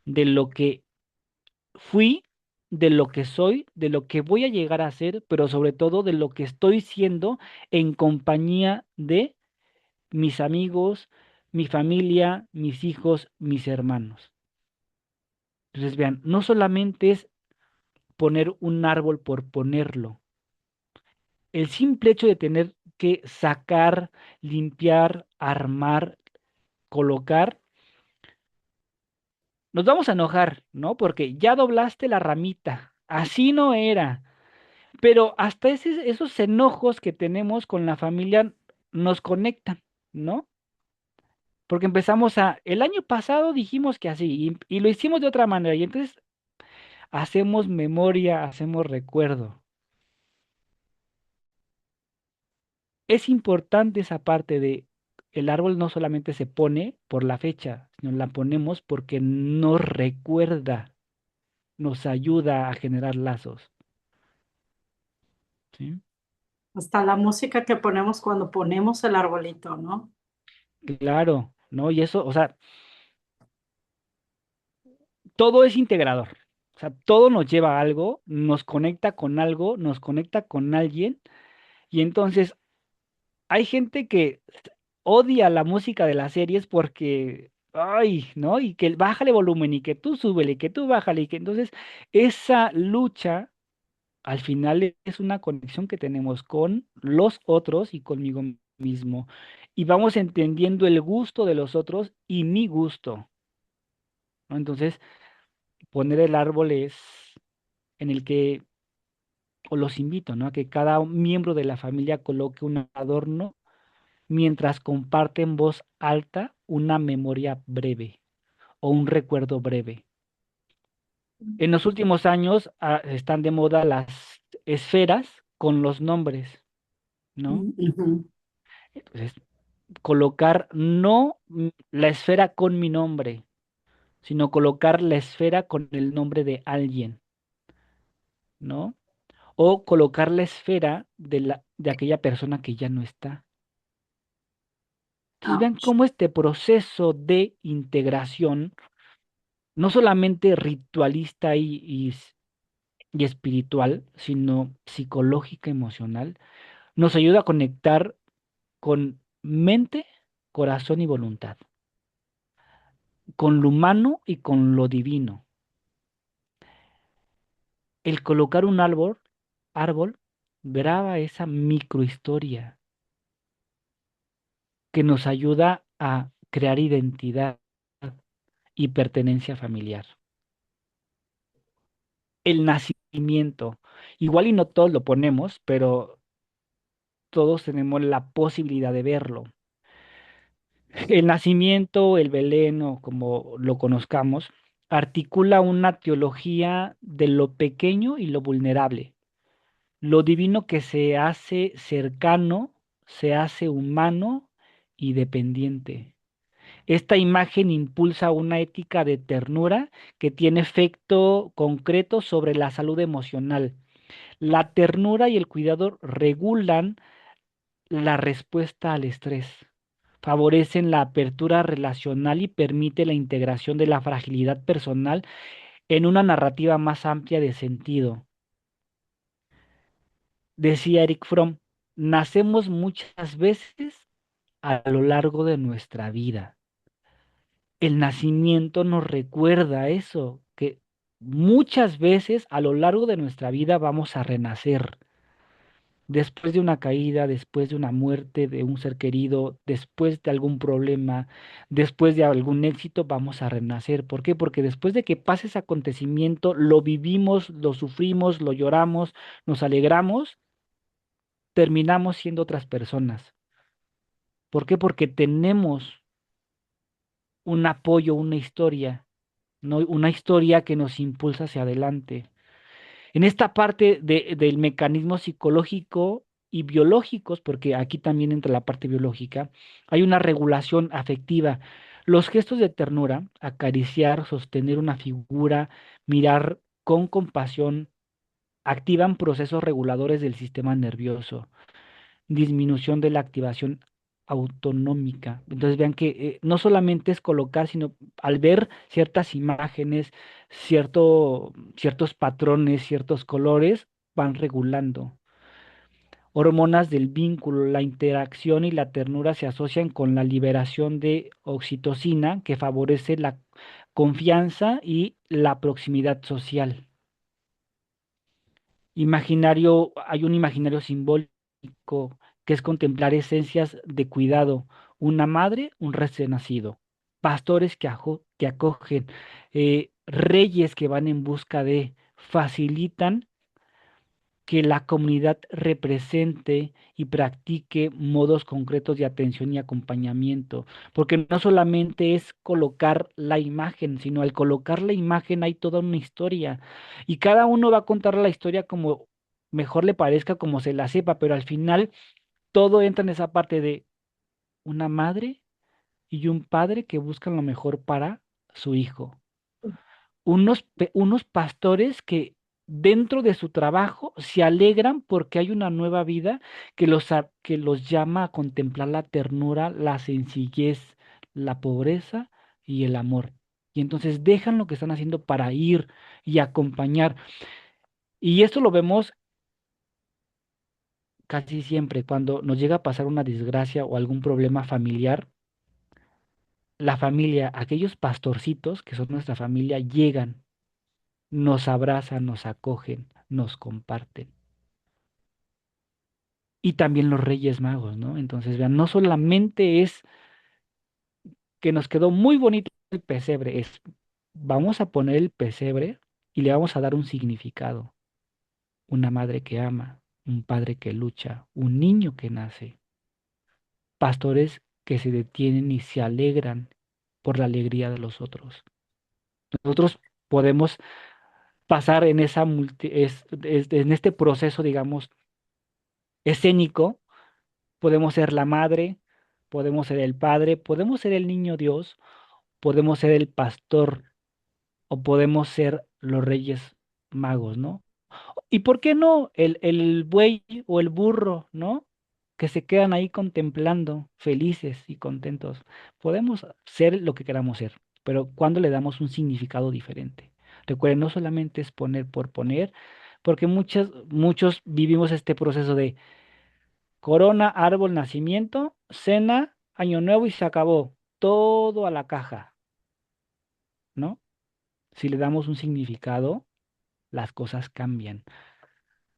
de lo que fui, de lo que soy, de lo que voy a llegar a ser, pero sobre todo de lo que estoy siendo en compañía de mis amigos, mi familia, mis hijos, mis hermanos. Entonces, vean, no solamente es poner un árbol por ponerlo. El simple hecho de tener que sacar, limpiar, armar, colocar, nos vamos a enojar, ¿no? Porque ya doblaste la ramita, así no era. Pero hasta esos enojos que tenemos con la familia nos conectan, ¿no? Porque empezamos el año pasado dijimos que así y lo hicimos de otra manera y entonces hacemos memoria, hacemos recuerdo. Es importante esa parte de el árbol no solamente se pone por la fecha, sino la ponemos porque nos recuerda, nos ayuda a generar lazos. ¿sí? Hasta la música que ponemos cuando ponemos el arbolito, ¿no? Claro, ¿no? Y eso, o sea, todo es integrador. O sea, todo nos lleva a algo, nos conecta con algo, nos conecta con alguien. Y entonces hay gente que odia la música de las series porque, ay, ¿no? Y que bájale volumen y que tú súbele y que tú bájale y que entonces esa lucha al final es una conexión que tenemos con los otros y conmigo mismo. Y vamos entendiendo el gusto de los otros y mi gusto, ¿no? Entonces, poner el árbol es en el que, o los invito, ¿no? A que cada miembro de la familia coloque un adorno mientras comparte en voz alta una memoria breve o un recuerdo breve. En los últimos años están de moda las esferas con los nombres, ¿no? Ujú. Entonces, colocar no la esfera con mi nombre, sino colocar la esfera con el nombre de alguien, ¿no? O colocar la esfera de aquella persona que ya no está. Entonces vean Ouch. cómo este proceso de integración, no solamente ritualista y espiritual, sino psicológica, emocional, nos ayuda a conectar con mente, corazón y voluntad, con lo humano y con lo divino. El colocar un árbol graba esa microhistoria que nos ayuda a crear identidad y pertenencia familiar. El nacimiento, igual y no todos lo ponemos, pero todos tenemos la posibilidad de verlo. El nacimiento, el Belén o como lo conozcamos, articula una teología de lo pequeño y lo vulnerable, lo divino que se hace cercano, se hace humano y dependiente. Esta imagen impulsa una ética de ternura que tiene efecto concreto sobre la salud emocional. La ternura y el cuidado regulan la respuesta al estrés, favorecen la apertura relacional y permite la integración de la fragilidad personal en una narrativa más amplia de sentido. Decía Eric Fromm, nacemos muchas veces a lo largo de nuestra vida. El nacimiento nos recuerda eso, que muchas veces a lo largo de nuestra vida vamos a renacer. Después de una caída, después de una muerte de un ser querido, después de algún problema, después de algún éxito, vamos a renacer. ¿Por qué? Porque después de que pase ese acontecimiento, lo vivimos, lo sufrimos, lo lloramos, nos alegramos, terminamos siendo otras personas. ¿Por qué? Porque tenemos un apoyo, una historia, ¿no? Una historia que nos impulsa hacia adelante. En esta parte del mecanismo psicológico y biológicos, porque aquí también entra la parte biológica, hay una regulación afectiva. Los gestos de ternura, acariciar, sostener una figura, mirar con compasión, activan procesos reguladores del sistema nervioso, disminución de la activación autonómica. Entonces vean que no solamente es colocar, sino al ver ciertas imágenes, ciertos patrones, ciertos colores, van regulando. Hormonas del vínculo, la interacción y la ternura se asocian con la liberación de oxitocina que favorece la confianza y la proximidad social. Imaginario, hay un imaginario simbólico que es contemplar esencias de cuidado, una madre, un recién nacido, pastores que acogen, reyes que van en busca de, facilitan que la comunidad represente y practique modos concretos de atención y acompañamiento, porque no solamente es colocar la imagen, sino al colocar la imagen hay toda una historia y cada uno va a contar la historia como mejor le parezca, como se la sepa, pero al final todo entra en esa parte de una madre y un padre que buscan lo mejor para su hijo, unos pastores que dentro de su trabajo se alegran porque hay una nueva vida que los llama a contemplar la ternura, la sencillez, la pobreza y el amor. Y entonces dejan lo que están haciendo para ir y acompañar. Y esto lo vemos casi siempre cuando nos llega a pasar una desgracia o algún problema familiar. La familia, aquellos pastorcitos que son nuestra familia, llegan, nos abrazan, nos acogen, nos comparten. Y también los Reyes Magos, ¿no? Entonces, vean, no solamente es que nos quedó muy bonito el pesebre, es vamos a poner el pesebre y le vamos a dar un significado. Una madre que ama, un padre que lucha, un niño que nace, pastores que se detienen y se alegran por la alegría de los otros. Nosotros podemos pasar en en este proceso, digamos, escénico, podemos ser la madre, podemos ser el padre, podemos ser el niño Dios, podemos ser el pastor o podemos ser los reyes magos, ¿no? ¿Y por qué no el buey o el burro, ¿no? Que se quedan ahí contemplando, felices y contentos. Podemos ser lo que queramos ser, pero cuando le damos un significado diferente. Recuerden, no solamente es poner por poner, porque muchos vivimos este proceso de corona, árbol, nacimiento, cena, año nuevo y se acabó. Todo a la caja, ¿no? Si le damos un significado, las cosas cambian.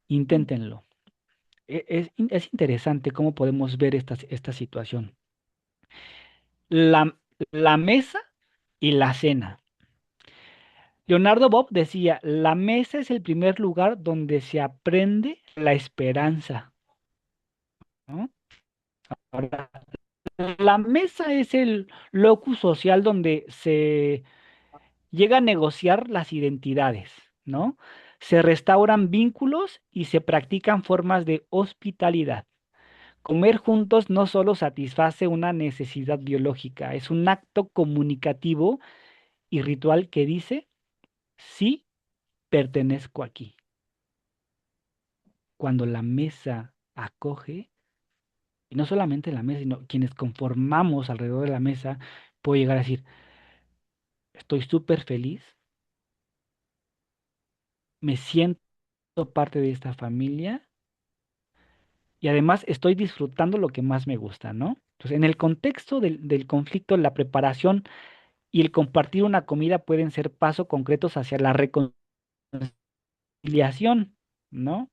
Inténtenlo. Es interesante cómo podemos ver esta situación. La, la mesa y la cena. Leonardo Bob decía, la mesa es el primer lugar donde se aprende la esperanza, ¿no? Ahora, la mesa es el locus social donde se llega a negociar las identidades, ¿no? Se restauran vínculos y se practican formas de hospitalidad. Comer juntos no solo satisface una necesidad biológica, es un acto comunicativo y ritual que dice, sí, pertenezco aquí. Cuando la mesa acoge, y no solamente la mesa, sino quienes conformamos alrededor de la mesa, puedo llegar a decir, estoy súper feliz, me siento parte de esta familia y además estoy disfrutando lo que más me gusta, ¿no? Entonces, en el contexto del conflicto, la preparación y el compartir una comida pueden ser pasos concretos hacia la reconciliación, ¿no?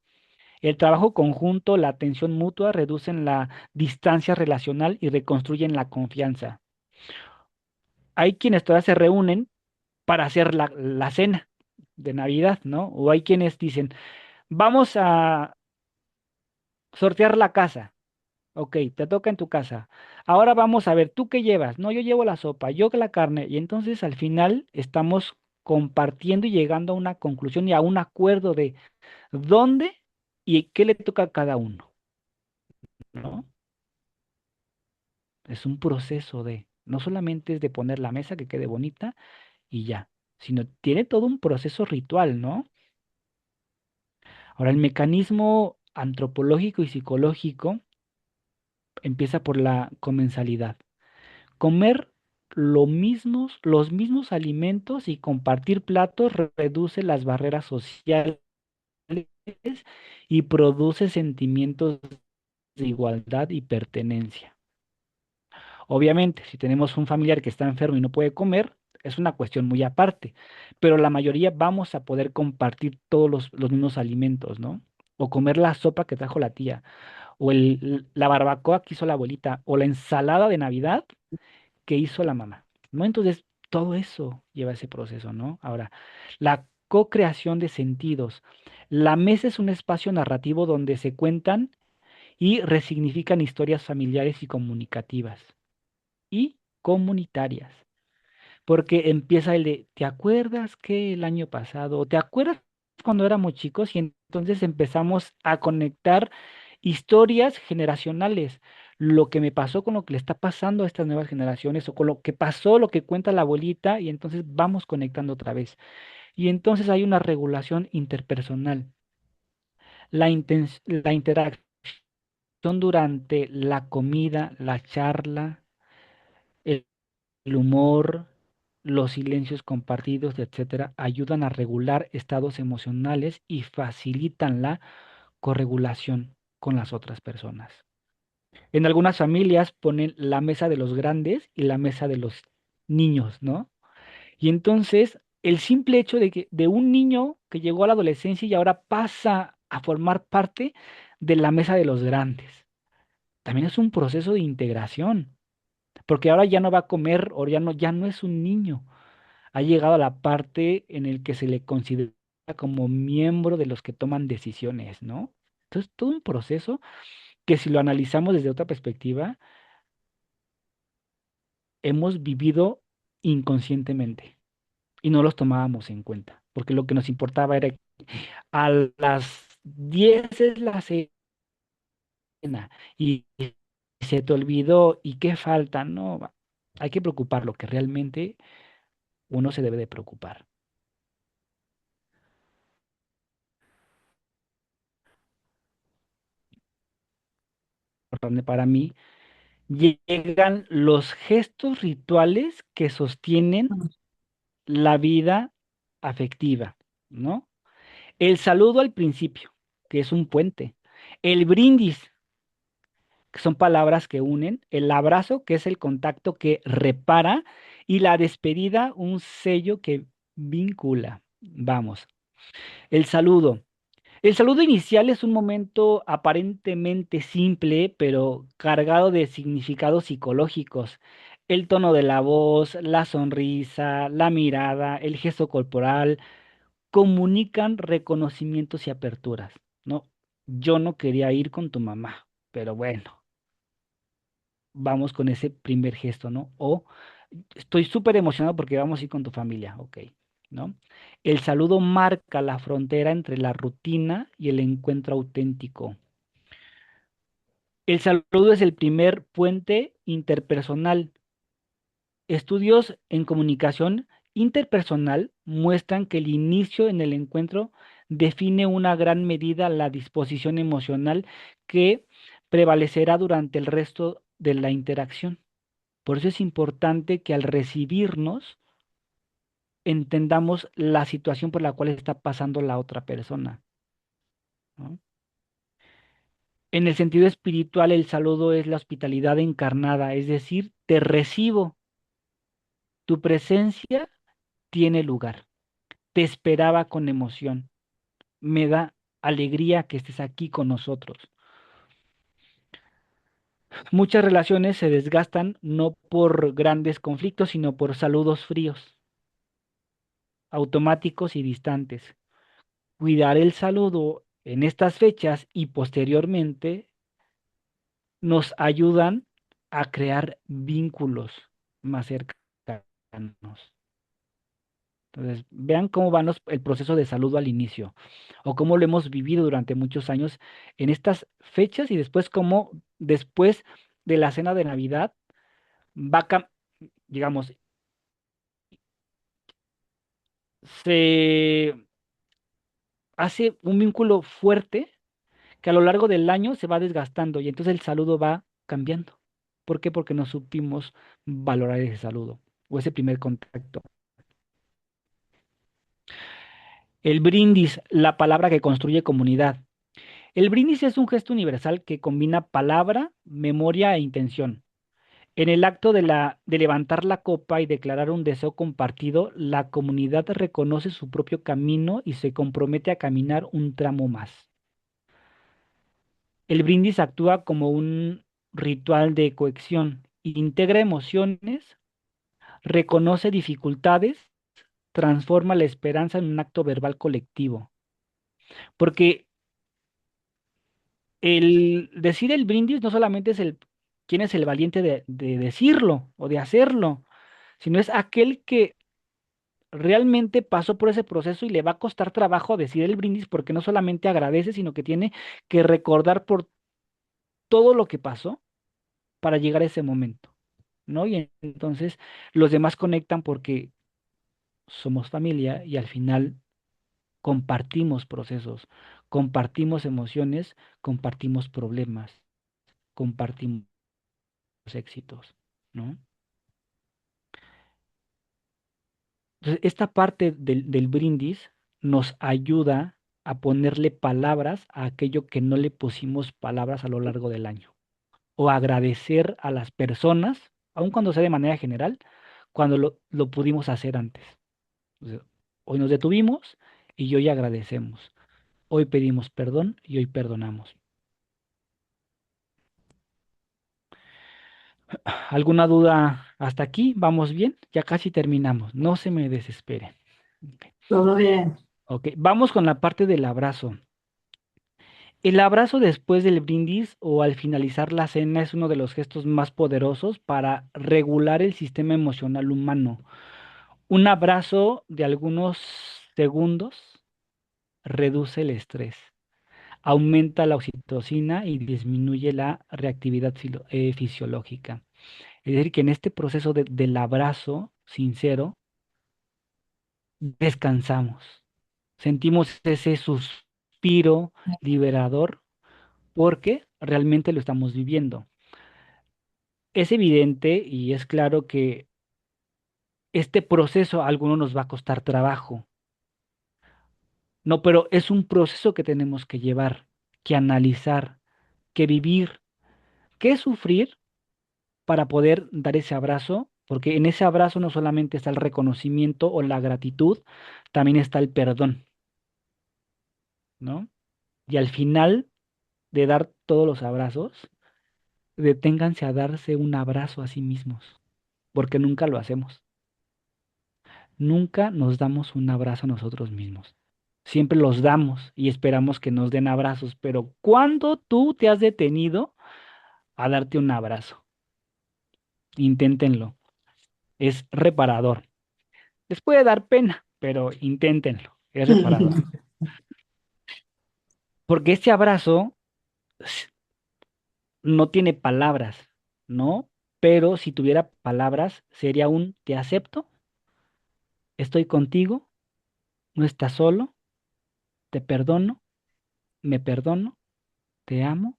El trabajo conjunto, la atención mutua reducen la distancia relacional y reconstruyen la confianza. Hay quienes todavía se reúnen para hacer la cena de Navidad, ¿no? O hay quienes dicen, vamos a sortear la casa. Ok, te toca en tu casa. Ahora vamos a ver, ¿tú qué llevas? No, yo llevo la sopa, yo la carne. Y entonces al final estamos compartiendo y llegando a una conclusión y a un acuerdo de dónde y qué le toca a cada uno, ¿no? Es un proceso no solamente es de poner la mesa que quede bonita y ya, sino tiene todo un proceso ritual, ¿no? Ahora, el mecanismo antropológico y psicológico empieza por la comensalidad. Comer los mismos alimentos y compartir platos reduce las barreras sociales y produce sentimientos de igualdad y pertenencia. Obviamente, si tenemos un familiar que está enfermo y no puede comer, es una cuestión muy aparte, pero la mayoría vamos a poder compartir todos los mismos alimentos, ¿no? O comer la sopa que trajo la tía, o la barbacoa que hizo la abuelita, o la ensalada de Navidad que hizo la mamá, ¿no? Entonces, todo eso lleva ese proceso, ¿no? Ahora, la co-creación de sentidos. La mesa es un espacio narrativo donde se cuentan y resignifican historias familiares y comunicativas y comunitarias. Porque empieza el de, ¿te acuerdas que el año pasado? ¿O te acuerdas cuando éramos chicos? Y entonces empezamos a conectar historias generacionales. Lo que me pasó con lo que le está pasando a estas nuevas generaciones, o con lo que pasó, lo que cuenta la abuelita, y entonces vamos conectando otra vez. Y entonces hay una regulación interpersonal. La interacción durante la comida, la charla, el el humor, los silencios compartidos, etcétera, ayudan a regular estados emocionales y facilitan la corregulación con las otras personas. En algunas familias ponen la mesa de los grandes y la mesa de los niños, ¿no? Y entonces el simple hecho de un niño que llegó a la adolescencia y ahora pasa a formar parte de la mesa de los grandes, también es un proceso de integración, porque ahora ya no va a comer o ya no es un niño, ha llegado a la parte en el que se le considera como miembro de los que toman decisiones, ¿no? Entonces, todo un proceso que si lo analizamos desde otra perspectiva, hemos vivido inconscientemente y no los tomábamos en cuenta, porque lo que nos importaba era a las 10 es la cena y se te olvidó y qué falta, no, hay que preocupar lo que realmente uno se debe de preocupar. Importante para mí, llegan los gestos rituales que sostienen la vida afectiva, ¿no? El saludo al principio, que es un puente. El brindis, que son palabras que unen. El abrazo, que es el contacto que repara. Y la despedida, un sello que vincula. Vamos. El saludo. El saludo inicial es un momento aparentemente simple, pero cargado de significados psicológicos. El tono de la voz, la sonrisa, la mirada, el gesto corporal comunican reconocimientos y aperturas, ¿no? Yo no quería ir con tu mamá, pero bueno, vamos con ese primer gesto, ¿no? O estoy súper emocionado porque vamos a ir con tu familia, ok, ¿no? El saludo marca la frontera entre la rutina y el encuentro auténtico. El saludo es el primer puente interpersonal. Estudios en comunicación interpersonal muestran que el inicio en el encuentro define una gran medida la disposición emocional que prevalecerá durante el resto de la interacción. Por eso es importante que al recibirnos entendamos la situación por la cual está pasando la otra persona, ¿no? En el sentido espiritual, el saludo es la hospitalidad encarnada, es decir, te recibo, tu presencia tiene lugar. Te esperaba con emoción. Me da alegría que estés aquí con nosotros. Muchas relaciones se desgastan no por grandes conflictos, sino por saludos fríos, automáticos y distantes. Cuidar el saludo en estas fechas y posteriormente nos ayudan a crear vínculos más cercanos. Entonces, vean cómo va el proceso de saludo al inicio o cómo lo hemos vivido durante muchos años en estas fechas y después cómo después de la cena de Navidad va, digamos, se hace un vínculo fuerte que a lo largo del año se va desgastando y entonces el saludo va cambiando. ¿Por qué? Porque no supimos valorar ese saludo o ese primer contacto. El brindis, la palabra que construye comunidad. El brindis es un gesto universal que combina palabra, memoria e intención. En el acto de levantar la copa y declarar un deseo compartido, la comunidad reconoce su propio camino y se compromete a caminar un tramo más. El brindis actúa como un ritual de cohesión, integra emociones, reconoce dificultades, transforma la esperanza en un acto verbal colectivo. Porque el decir el brindis no solamente es quién es el valiente de decirlo o de hacerlo, sino es aquel que realmente pasó por ese proceso y le va a costar trabajo decir el brindis porque no solamente agradece, sino que tiene que recordar por todo lo que pasó para llegar a ese momento, ¿no? Y entonces los demás conectan porque somos familia y al final compartimos procesos, compartimos emociones, compartimos problemas, compartimos éxitos, ¿no? Entonces, esta parte del brindis nos ayuda a ponerle palabras a aquello que no le pusimos palabras a lo largo del año. O agradecer a las personas, aun cuando sea de manera general, cuando lo pudimos hacer antes. O sea, hoy nos detuvimos y hoy agradecemos. Hoy pedimos perdón y hoy perdonamos. ¿Alguna duda hasta aquí? ¿Vamos bien? Ya casi terminamos. No se me desespere. Ok, Todo bien. ok, vamos con la parte del abrazo. El abrazo después del brindis o al finalizar la cena es uno de los gestos más poderosos para regular el sistema emocional humano. Un abrazo de algunos segundos reduce el estrés, aumenta la oxitocina y disminuye la reactividad fisiológica. Es decir, que en este proceso del abrazo sincero, descansamos, sentimos ese suspiro liberador porque realmente lo estamos viviendo. Es evidente y es claro que este proceso a alguno nos va a costar trabajo. No, pero es un proceso que tenemos que llevar, que analizar, que vivir, que sufrir para poder dar ese abrazo, porque en ese abrazo no solamente está el reconocimiento o la gratitud, también está el perdón, ¿no? Y al final de dar todos los abrazos, deténganse a darse un abrazo a sí mismos, porque nunca lo hacemos. Nunca nos damos un abrazo a nosotros mismos. Siempre los damos y esperamos que nos den abrazos, pero ¿cuándo tú te has detenido a darte un abrazo? Inténtenlo. Es reparador. Les puede dar pena, pero inténtenlo. Es reparador. Porque este abrazo no tiene palabras, ¿no? Pero si tuviera palabras, sería un te acepto, estoy contigo, no estás solo, te perdono, me perdono, te amo,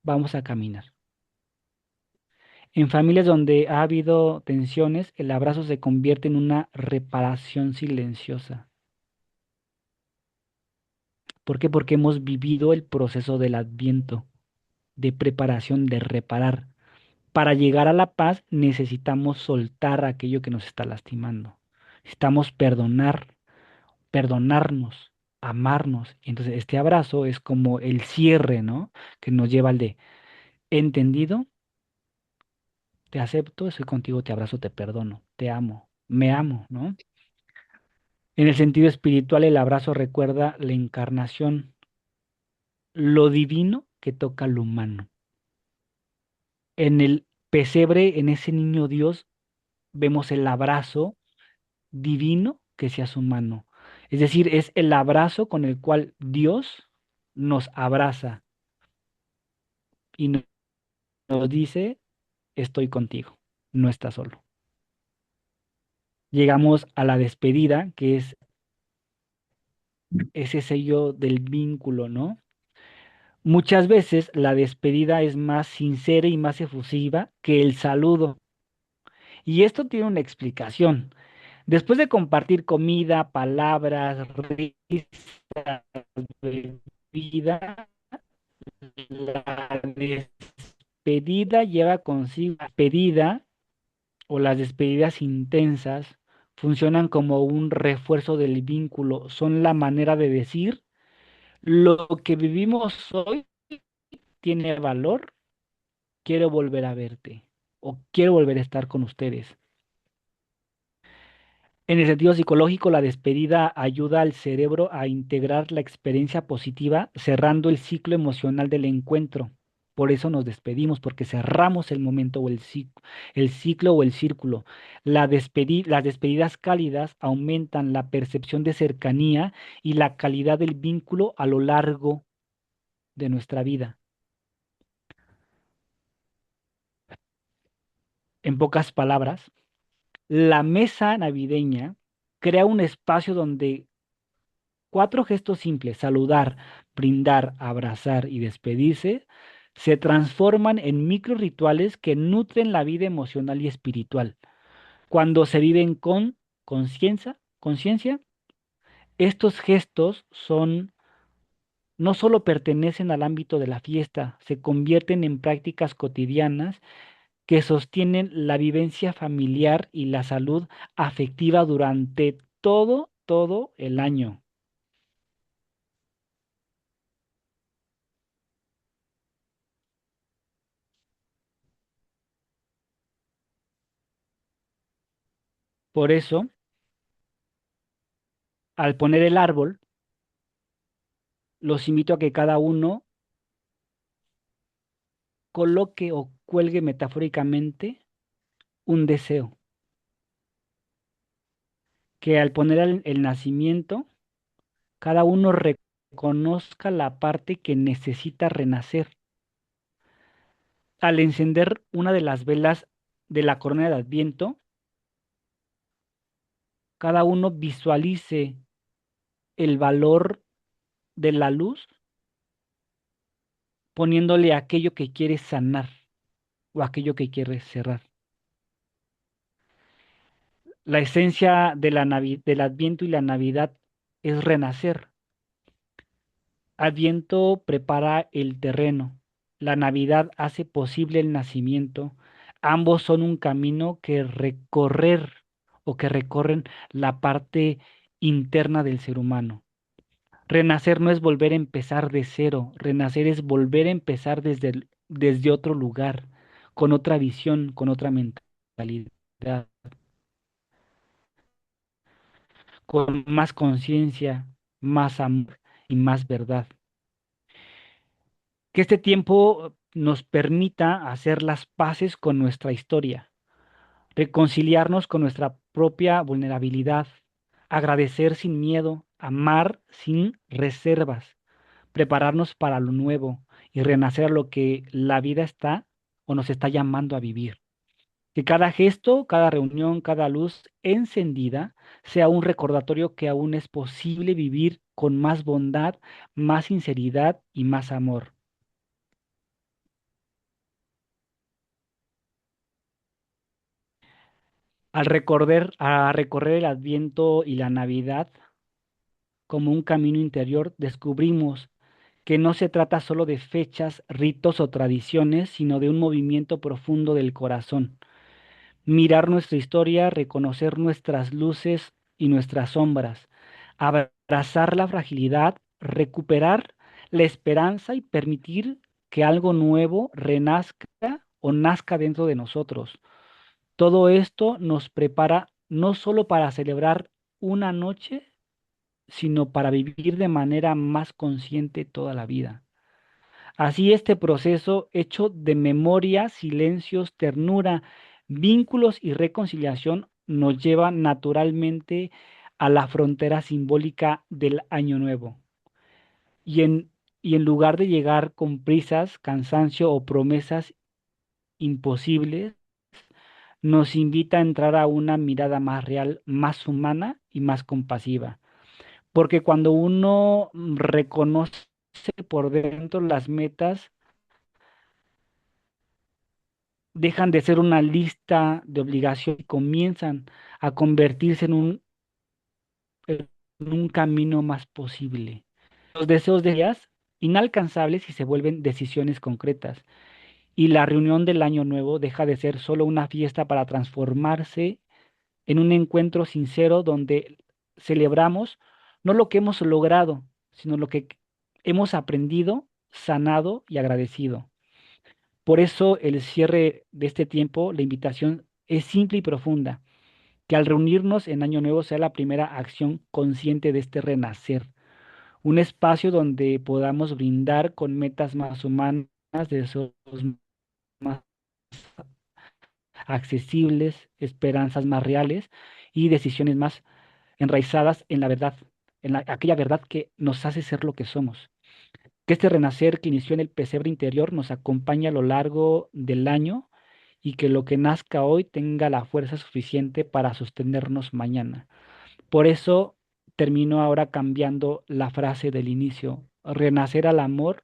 vamos a caminar. En familias donde ha habido tensiones, el abrazo se convierte en una reparación silenciosa. ¿Por qué? Porque hemos vivido el proceso del adviento, de preparación, de reparar. Para llegar a la paz necesitamos soltar aquello que nos está lastimando. Necesitamos perdonarnos, amarnos. Y entonces este abrazo es como el cierre, ¿no? Que nos lleva al de entendido, te acepto, estoy contigo, te abrazo, te perdono, te amo, me amo, ¿no? En el sentido espiritual, el abrazo recuerda la encarnación, lo divino que toca lo humano. En el pesebre, en ese niño Dios, vemos el abrazo divino que se hace humano. Es decir, es el abrazo con el cual Dios nos abraza y nos dice, estoy contigo, no estás solo. Llegamos a la despedida, que es ese sello del vínculo, ¿no? Muchas veces la despedida es más sincera y más efusiva que el saludo. Y esto tiene una explicación. Después de compartir comida, palabras, risas, bebida, la despedida lleva consigo despedida o las despedidas intensas funcionan como un refuerzo del vínculo. Son la manera de decir lo que vivimos hoy tiene valor, quiero volver a verte o quiero volver a estar con ustedes. En el sentido psicológico, la despedida ayuda al cerebro a integrar la experiencia positiva, cerrando el ciclo emocional del encuentro. Por eso nos despedimos, porque cerramos el momento o el ciclo o el círculo. Las despedidas cálidas aumentan la percepción de cercanía y la calidad del vínculo a lo largo de nuestra vida. En pocas palabras, la mesa navideña crea un espacio donde cuatro gestos simples, saludar, brindar, abrazar y despedirse, se transforman en micro rituales que nutren la vida emocional y espiritual. Cuando se viven con conciencia, estos gestos son no solo pertenecen al ámbito de la fiesta, se convierten en prácticas cotidianas que sostienen la vivencia familiar y la salud afectiva durante todo el año. Por eso, al poner el árbol, los invito a que cada uno coloque o cuelgue metafóricamente un deseo, que al poner el nacimiento, cada uno reconozca la parte que necesita renacer. Al encender una de las velas de la corona de Adviento, cada uno visualice el valor de la luz poniéndole aquello que quiere sanar o aquello que quiere cerrar. La esencia de del Adviento y la Navidad es renacer. Adviento prepara el terreno, la Navidad hace posible el nacimiento. Ambos son un camino que recorrer o que recorren la parte interna del ser humano. Renacer no es volver a empezar de cero, renacer es volver a empezar desde otro lugar, con otra visión, con otra mentalidad, con más conciencia, más amor y más verdad. Que este tiempo nos permita hacer las paces con nuestra historia, reconciliarnos con nuestra propia vulnerabilidad, agradecer sin miedo, amar sin reservas, prepararnos para lo nuevo y renacer a lo que la vida está o nos está llamando a vivir. Que cada gesto, cada reunión, cada luz encendida sea un recordatorio que aún es posible vivir con más bondad, más sinceridad y más amor. A recorrer el Adviento y la Navidad como un camino interior, descubrimos que no se trata solo de fechas, ritos o tradiciones, sino de un movimiento profundo del corazón. Mirar nuestra historia, reconocer nuestras luces y nuestras sombras, abrazar la fragilidad, recuperar la esperanza y permitir que algo nuevo renazca o nazca dentro de nosotros. Todo esto nos prepara no solo para celebrar una noche, sino para vivir de manera más consciente toda la vida. Así este proceso hecho de memoria, silencios, ternura, vínculos y reconciliación nos lleva naturalmente a la frontera simbólica del Año Nuevo. Y y en lugar de llegar con prisas, cansancio o promesas imposibles, nos invita a entrar a una mirada más real, más humana y más compasiva. Porque cuando uno reconoce por dentro las metas, dejan de ser una lista de obligaciones y comienzan a convertirse en un camino más posible. Los deseos de ellas inalcanzables y se vuelven decisiones concretas. Y la reunión del año nuevo deja de ser solo una fiesta para transformarse en un encuentro sincero donde celebramos no lo que hemos logrado, sino lo que hemos aprendido, sanado y agradecido. Por eso el cierre de este tiempo, la invitación es simple y profunda, que al reunirnos en Año Nuevo sea la primera acción consciente de este renacer, un espacio donde podamos brindar con metas más humanas, deseos más accesibles, esperanzas más reales y decisiones más enraizadas en la verdad, en aquella verdad que nos hace ser lo que somos. Que este renacer que inició en el pesebre interior nos acompañe a lo largo del año y que lo que nazca hoy tenga la fuerza suficiente para sostenernos mañana. Por eso termino ahora cambiando la frase del inicio. Renacer al amor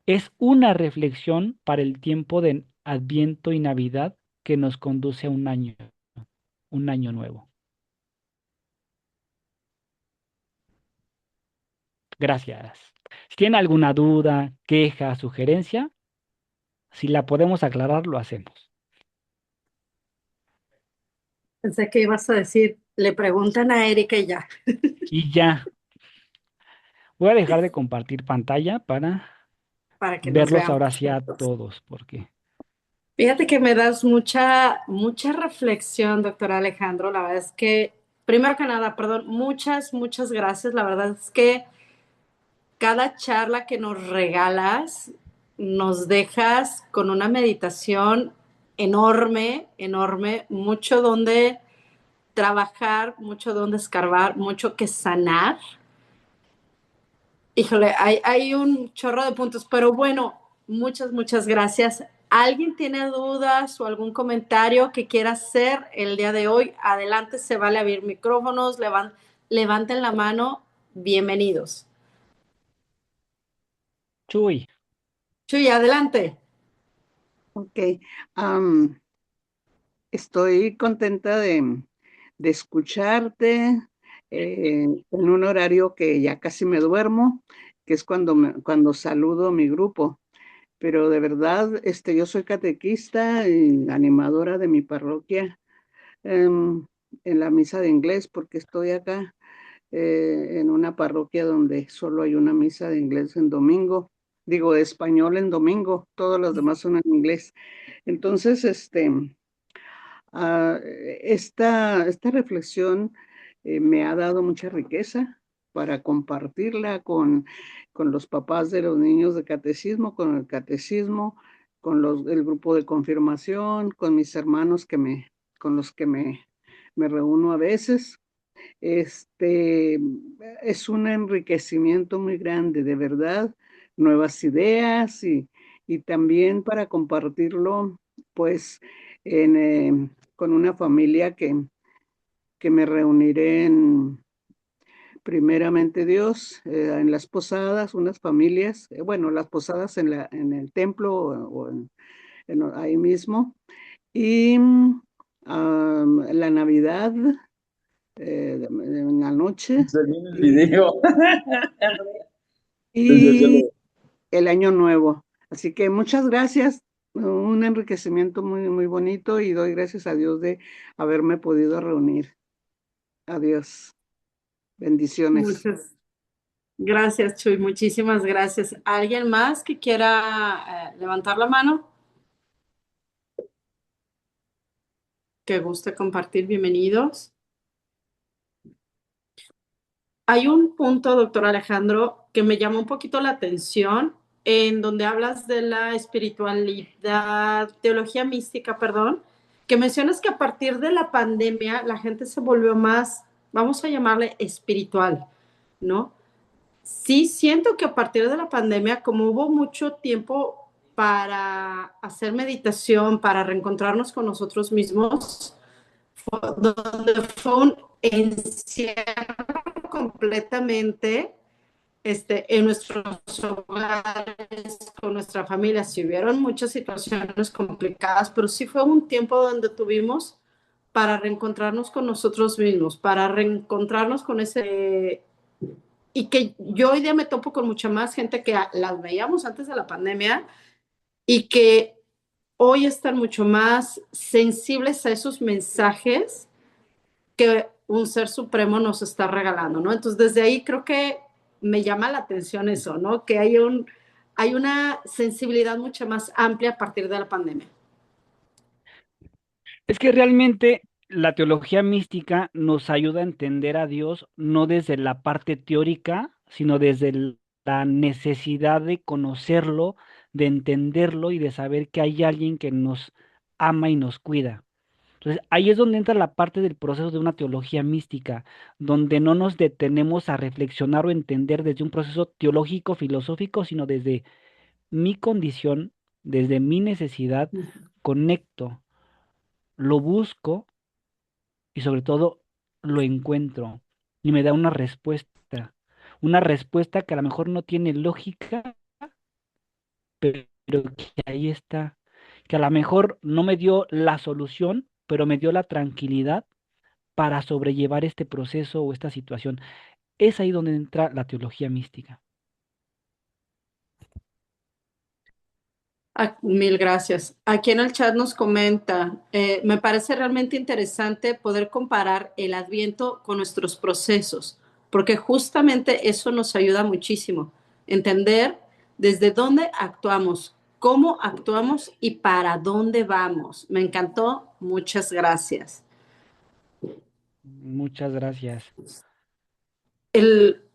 es una reflexión para el tiempo de Adviento y Navidad que nos conduce a un año nuevo. Gracias. Si tienen alguna duda, queja, sugerencia, si la podemos aclarar, lo hacemos. Pensé que ibas a decir, le preguntan a Erika y ya, Y ya, voy a dejar de compartir pantalla para para que nos verlos veamos ahora sí a juntos. todos, porque Fíjate que me das mucha reflexión, doctor Alejandro. La verdad es que, primero que nada, perdón, muchas gracias. La verdad es que cada charla que nos regalas nos dejas con una meditación enorme, mucho donde trabajar, mucho donde escarbar, mucho que sanar. Híjole, hay un chorro de puntos, pero bueno, muchas gracias. ¿Alguien tiene dudas o algún comentario que quiera hacer el día de hoy? Adelante, se vale abrir micrófonos, levanten la mano, bienvenidos. Chuy, Chuy, adelante. Ok, am, estoy contenta de escucharte en un horario que ya casi me duermo, que es cuando saludo a mi grupo. Pero de verdad, yo soy catequista y animadora de mi parroquia em, en la misa de inglés, porque estoy acá en una parroquia donde solo hay una misa de inglés en domingo, digo de español en domingo, todos los demás son en inglés. Entonces, esta reflexión me ha dado mucha riqueza para compartirla con los papás de los niños de catecismo, con el catecismo, el grupo de confirmación, con mis hermanos con los que me reúno a veces. Este es un enriquecimiento muy grande, de verdad, nuevas ideas y también para compartirlo, pues, con una familia que me reuniré primeramente Dios, en las posadas, unas familias, bueno, las posadas en el templo ahí mismo, y la Navidad en la noche Se viene el y, video. y el Año Nuevo. Así que muchas gracias, un enriquecimiento muy bonito y doy gracias a Dios de haberme podido reunir. Adiós, bendiciones. Muchas gracias, Chuy. Muchísimas gracias. ¿Alguien más que quiera levantar la mano? Que guste compartir, bienvenidos. Hay un punto, doctor Alejandro, que me llamó un poquito la atención, en donde hablas de la espiritualidad, teología mística, perdón, que mencionas que a partir de la pandemia la gente se volvió más, vamos a llamarle espiritual, ¿no? Sí, siento que a partir de la pandemia, como hubo mucho tiempo para hacer meditación, para reencontrarnos con nosotros mismos, donde fue un encierro completamente en nuestros hogares, con nuestra familia. Sí hubieron muchas situaciones complicadas, pero sí fue un tiempo donde tuvimos para reencontrarnos con nosotros mismos, para reencontrarnos con ese... Y que yo hoy día me topo con mucha más gente que las veíamos antes de la pandemia y que hoy están mucho más sensibles a esos mensajes que un ser supremo nos está regalando, ¿no? Entonces, desde ahí creo que me llama la atención eso, ¿no? Que hay una sensibilidad mucho más amplia a partir de la pandemia. es que realmente la teología mística nos ayuda a entender a Dios no desde la parte teórica, sino desde la necesidad de conocerlo, de entenderlo y de saber que hay alguien que nos ama y nos cuida. Entonces, ahí es donde entra la parte del proceso de una teología mística, donde no nos detenemos a reflexionar o entender desde un proceso teológico, filosófico, sino desde mi condición, desde mi necesidad, conecto, lo busco y sobre todo lo encuentro. y me da una respuesta que a lo mejor no tiene lógica, pero que ahí está, que a lo mejor no me dio la solución, pero me dio la tranquilidad para sobrellevar este proceso o esta situación. Es ahí donde entra la teología mística. Mil gracias. Aquí en el chat nos comenta, me parece realmente interesante poder comparar el Adviento con nuestros procesos, porque justamente eso nos ayuda muchísimo. Entender desde dónde actuamos, cómo actuamos y para dónde vamos. Me encantó. Muchas gracias. Muchas gracias.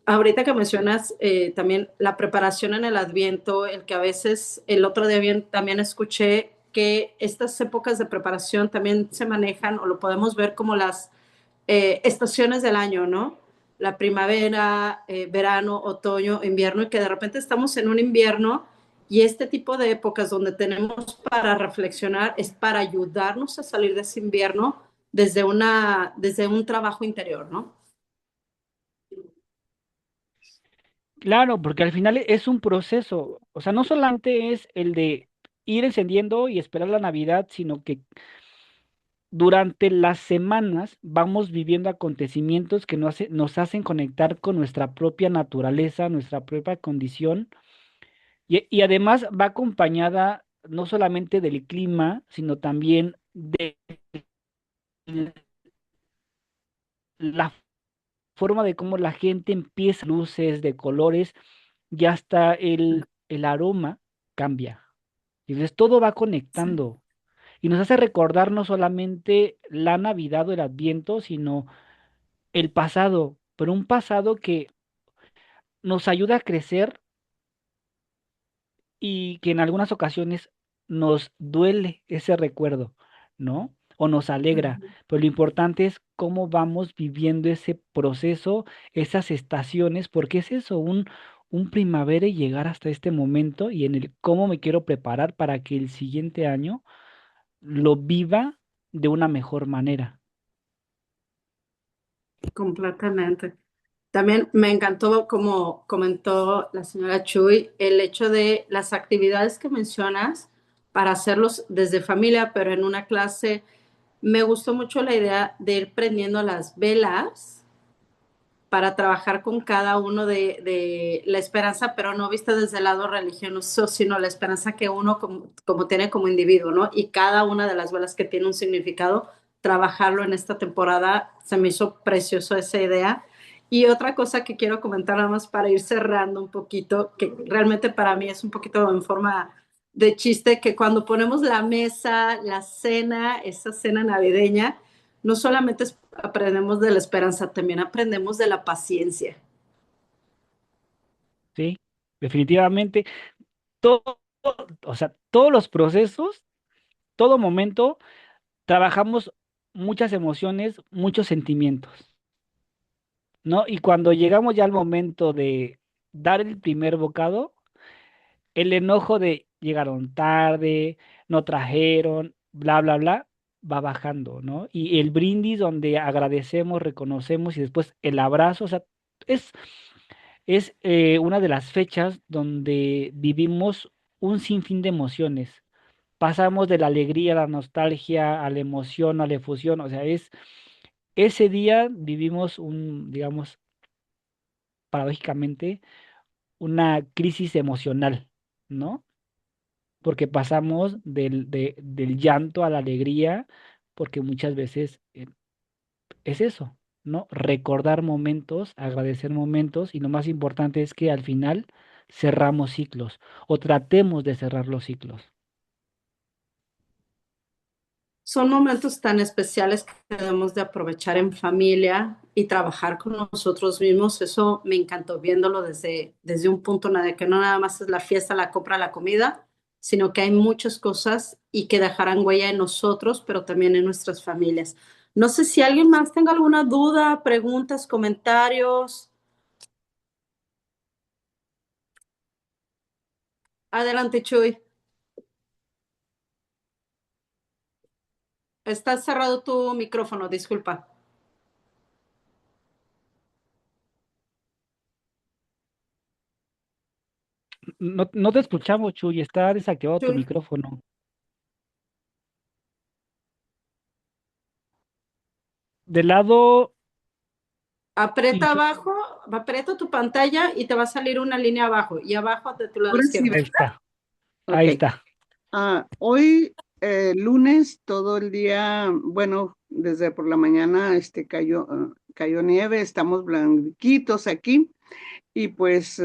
Ahorita que mencionas también la preparación en el Adviento, el que a veces el otro día también escuché que estas épocas de preparación también se manejan o lo podemos ver como las estaciones del año, ¿no? La primavera, verano, otoño, invierno, y que de repente estamos en un invierno y este tipo de épocas donde tenemos para reflexionar es para ayudarnos a salir de ese invierno desde un trabajo interior, ¿no? Claro, porque al final es un proceso, o sea, no solamente es el de ir encendiendo y esperar la Navidad, sino que durante las semanas vamos viviendo acontecimientos que nos hacen conectar con nuestra propia naturaleza, nuestra propia condición, y además va acompañada no solamente del clima, sino también de la forma de cómo la gente empieza, luces, de colores, y hasta el aroma cambia. Y entonces todo va Sí. conectando y nos hace recordar no solamente la Navidad o el Adviento, sino el pasado, pero un pasado que nos ayuda a crecer y que en algunas ocasiones nos duele ese recuerdo, ¿no? O nos alegra, pero lo importante es cómo vamos viviendo ese proceso, esas estaciones, porque es eso, un primavera y llegar hasta este momento y en el cómo me quiero preparar para que el siguiente año lo viva de una mejor manera. Completamente. También me encantó, como comentó la señora Chuy, el hecho de las actividades que mencionas para hacerlos desde familia, pero en una clase. Me gustó mucho la idea de ir prendiendo las velas para trabajar con cada uno de la esperanza, pero no vista desde el lado religioso, sino la esperanza que uno como tiene como individuo, ¿no? Y cada una de las velas que tiene un significado, trabajarlo en esta temporada, se me hizo precioso esa idea. Y otra cosa que quiero comentar nada más para ir cerrando un poquito, que realmente para mí es un poquito en forma de chiste, que cuando ponemos la mesa, la cena, esa cena navideña, no solamente aprendemos de la esperanza, también aprendemos de la paciencia. ¿Sí? Definitivamente, todo, o sea, todos los procesos, todo momento, trabajamos muchas emociones, muchos sentimientos, ¿no? Y cuando llegamos ya al momento de dar el primer bocado, el enojo de llegaron tarde, no trajeron, bla, bla, bla, va bajando, ¿no? Y el brindis donde agradecemos, reconocemos y después el abrazo, o sea, es, es una de las fechas donde vivimos un sinfín de emociones. Pasamos de la alegría a la nostalgia, a la emoción, a la efusión, o sea, ese día vivimos digamos, paradójicamente, una crisis emocional, ¿no? Porque pasamos del llanto a la alegría, porque muchas veces es eso, ¿no? Recordar momentos, agradecer momentos, y lo más importante es que al final cerramos ciclos o tratemos de cerrar los ciclos. Son momentos tan especiales que debemos de aprovechar en familia y trabajar con nosotros mismos. Eso me encantó viéndolo desde un punto de que no nada más es la fiesta, la compra, la comida, sino que hay muchas cosas y que dejarán huella en nosotros, pero también en nuestras familias. No sé si alguien más tenga alguna duda, preguntas, comentarios. Adelante, Chuy. Está cerrado tu micrófono, disculpa. no te escuchamos, Chuy, está desactivado tu Chuy, micrófono. Del lado aprieta inferior, abajo, aprieta tu pantalla y te va a salir una línea abajo y abajo de tu lado Ahora sí, izquierdo. ahí está, ok. ahí está. Hoy, lunes, todo el día, bueno, desde por la mañana, cayó nieve, estamos blanquitos aquí y pues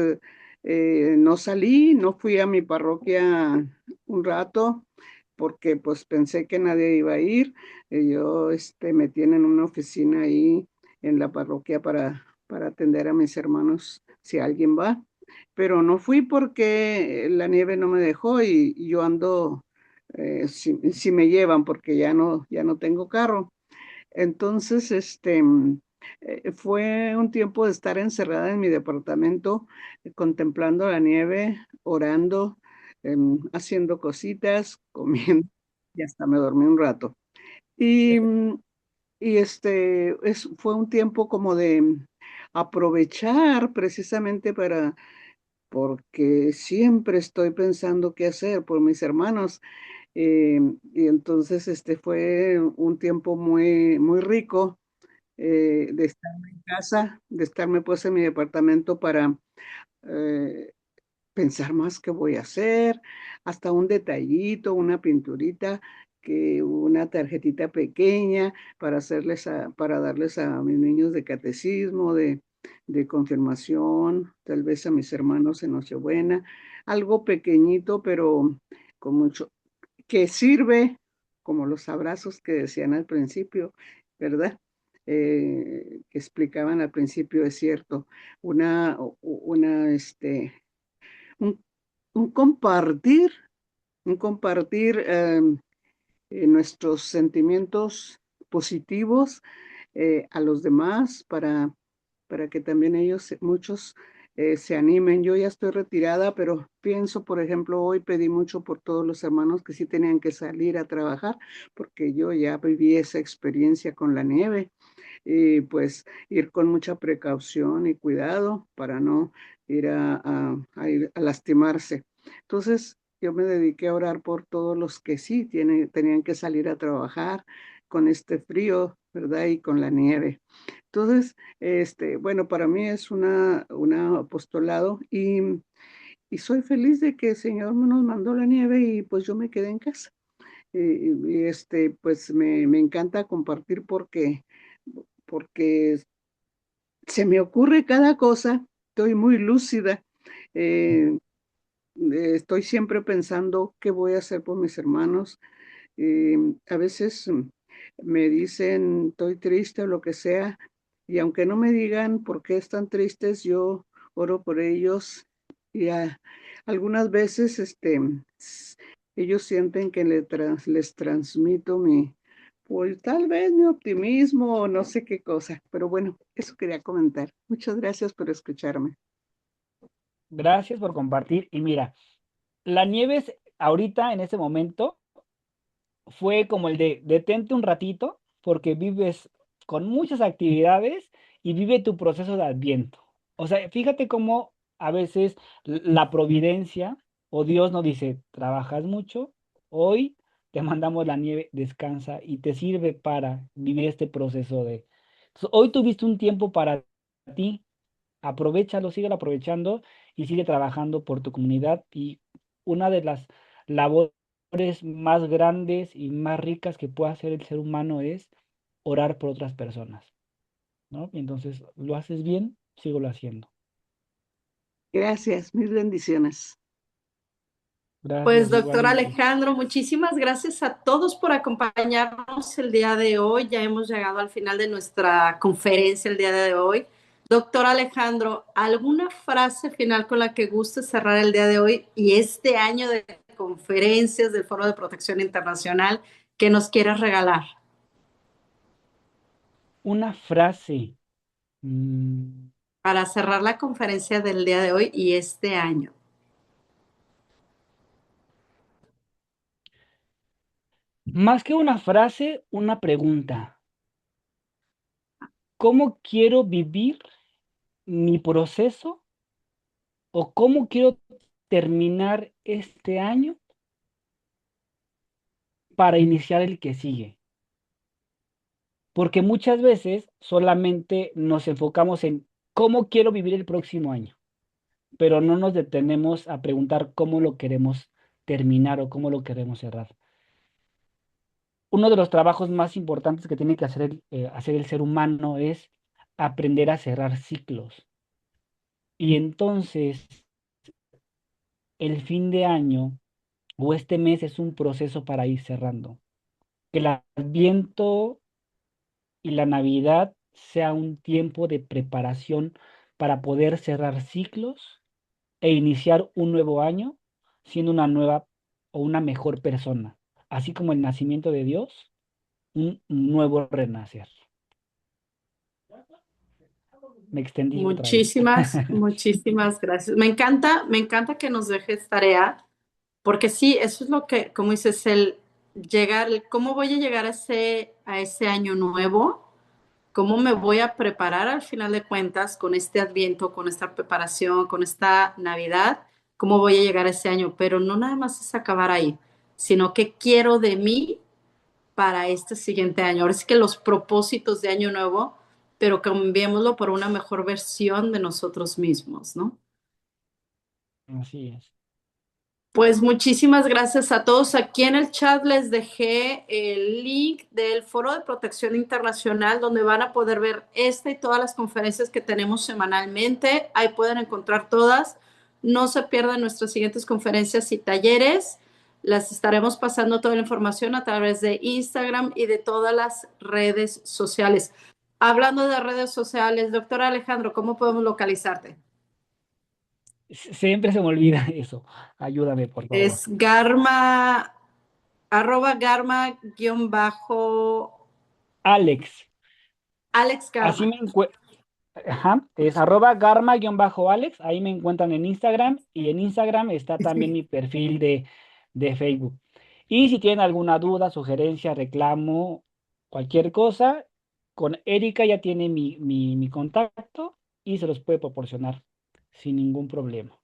no salí, no fui a mi parroquia un rato porque pues pensé que nadie iba a ir. Me tienen una oficina ahí en la parroquia para atender a mis hermanos si alguien va, pero no fui porque la nieve no me dejó y yo ando, si me llevan porque ya no tengo carro. Entonces, fue un tiempo de estar encerrada en mi departamento, contemplando la nieve, orando, haciendo cositas, comiendo, y hasta me dormí un rato. Y, mm, fue un tiempo como de aprovechar precisamente porque siempre estoy pensando qué hacer por mis hermanos. Y entonces fue un tiempo muy, muy rico, de estar en casa, de estarme pues en mi departamento para eh, pensar más qué voy a hacer, hasta un detallito, una pinturita, una tarjetita pequeña para darles a mis niños de catecismo, de confirmación, tal vez a mis hermanos en Nochebuena, algo pequeñito, pero con mucho, que sirve como los abrazos que decían al principio, ¿verdad? Que explicaban al principio, es cierto, una, una, un, un compartir, nuestros sentimientos positivos a los demás para que también muchos, se animen. Yo ya estoy retirada, pero pienso, por ejemplo, hoy pedí mucho por todos los hermanos que sí tenían que salir a trabajar, porque yo ya viví esa experiencia con la nieve y pues ir con mucha precaución y cuidado para no ir a lastimarse. Entonces, yo me dediqué a orar por todos los que sí tenían que salir a trabajar con este frío, ¿verdad? Y con la nieve. Entonces, bueno, para mí es una apostolado y soy feliz de que el Señor nos mandó la nieve y pues yo me quedé en casa. Pues me encanta compartir porque se me ocurre cada cosa, estoy muy lúcida, eh, estoy siempre pensando qué voy a hacer por mis hermanos. A veces me dicen, estoy triste o lo que sea, y aunque no me digan por qué están tristes, yo oro por ellos y algunas veces ellos sienten que les transmito pues tal vez mi optimismo o no sé qué cosa, pero bueno, eso quería comentar. Muchas gracias por escucharme. Gracias por compartir. Y mira, la nieve ahorita, en este momento, fue como el de detente un ratito, porque vives con muchas actividades y vive tu proceso de Adviento. O sea, fíjate cómo a veces la providencia o Dios nos dice, trabajas mucho, hoy te mandamos la nieve, descansa y te sirve para vivir este proceso de... Entonces, hoy tuviste un tiempo para ti, aprovéchalo, síguelo aprovechando y sigue trabajando por tu comunidad. Y una de las labores más grandes y más ricas que puede hacer el ser humano es orar por otras personas, ¿no? Y entonces, ¿lo haces bien? Síguelo haciendo. Gracias, mis bendiciones. Pues Gracias, doctor igualmente. Alejandro, muchísimas gracias a todos por acompañarnos el día de hoy. Ya hemos llegado al final de nuestra conferencia el día de hoy. Doctor Alejandro, ¿alguna frase final con la que guste cerrar el día de hoy y este año de conferencias del Foro de Protección Internacional que nos quieras regalar? Una frase. mm, Para cerrar la conferencia del día de hoy y este año. Más que una frase, una pregunta. ¿Cómo quiero vivir mi proceso o cómo quiero terminar este año para iniciar el que sigue. Porque muchas veces solamente nos enfocamos en cómo quiero vivir el próximo año, pero no nos detenemos a preguntar cómo lo queremos terminar o cómo lo queremos cerrar. Uno de los trabajos más importantes que tiene que hacer el ser humano es aprender a cerrar ciclos. Y entonces el fin de año o este mes es un proceso para ir cerrando. Que el Adviento y la Navidad sea un tiempo de preparación para poder cerrar ciclos e iniciar un nuevo año siendo una nueva o una mejor persona, así como el nacimiento de Dios, un nuevo renacer. Me extendí otra vez. Muchísimas gracias. Me encanta que nos dejes tarea, porque sí, eso es lo que, como dices, el llegar, cómo voy a llegar a ese año nuevo, cómo me voy a preparar al final de cuentas con este Adviento, con esta preparación, con esta Navidad, cómo voy a llegar a ese año, pero no nada más es acabar ahí, sino qué quiero de mí para este siguiente año. Ahora sí que los propósitos de año nuevo, pero cambiémoslo por una mejor versión de nosotros mismos, ¿no? Así es. Pues muchísimas gracias a todos. Aquí en el chat les dejé el link del Foro de Protección Internacional donde van a poder ver esta y todas las conferencias que tenemos semanalmente. Ahí pueden encontrar todas. No se pierdan nuestras siguientes conferencias y talleres. Las estaremos pasando toda la información a través de Instagram y de todas las redes sociales. Hablando de redes sociales, doctor Alejandro, ¿cómo podemos localizarte? Siempre se me olvida eso. Ayúdame, por favor. Es Garma, arroba Garma guión bajo Alex, Alex así Garma. me encuentro. Ajá, es arroba garma-alex, ahí me encuentran en Instagram y en Instagram está también mi perfil de Facebook. Y si tienen alguna duda, sugerencia, reclamo, cualquier cosa, con Erika ya tiene mi contacto y se los puede proporcionar sin ningún problema.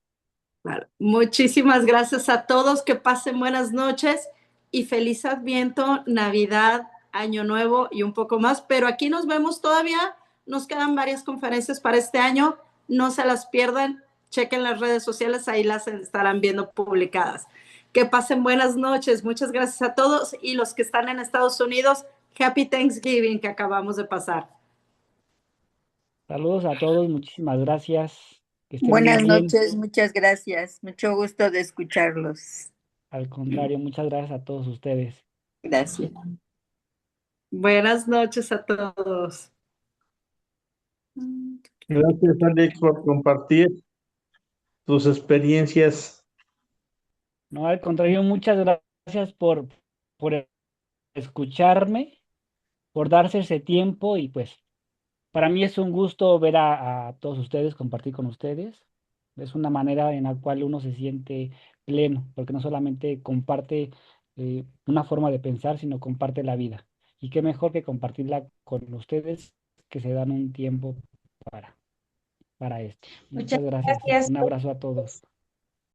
Claro. Muchísimas gracias a todos, que pasen buenas noches y feliz Adviento, Navidad, Año Nuevo y un poco más. Pero aquí nos vemos todavía, nos quedan varias conferencias para este año, no se las pierdan, chequen las redes sociales, ahí las estarán viendo publicadas. Que pasen buenas noches, muchas gracias a todos y los que están en Estados Unidos, Happy Thanksgiving que acabamos de pasar. Saludos a todos, muchísimas gracias, que estén muy Buenas bien. noches, muchas gracias. Mucho gusto de escucharlos. Al contrario, muchas gracias a todos ustedes. Gracias. Buenas noches a todos. Gracias, Alex, por compartir tus experiencias. No, al contrario, muchas gracias por escucharme, por darse ese tiempo y pues para mí es un gusto ver a todos ustedes, compartir con ustedes. Es una manera en la cual uno se siente pleno, porque no solamente comparte una forma de pensar, sino comparte la vida. Y qué mejor que compartirla con ustedes que se dan un tiempo para, para esto. Muchas Muchas gracias. gracias. Un abrazo a todos.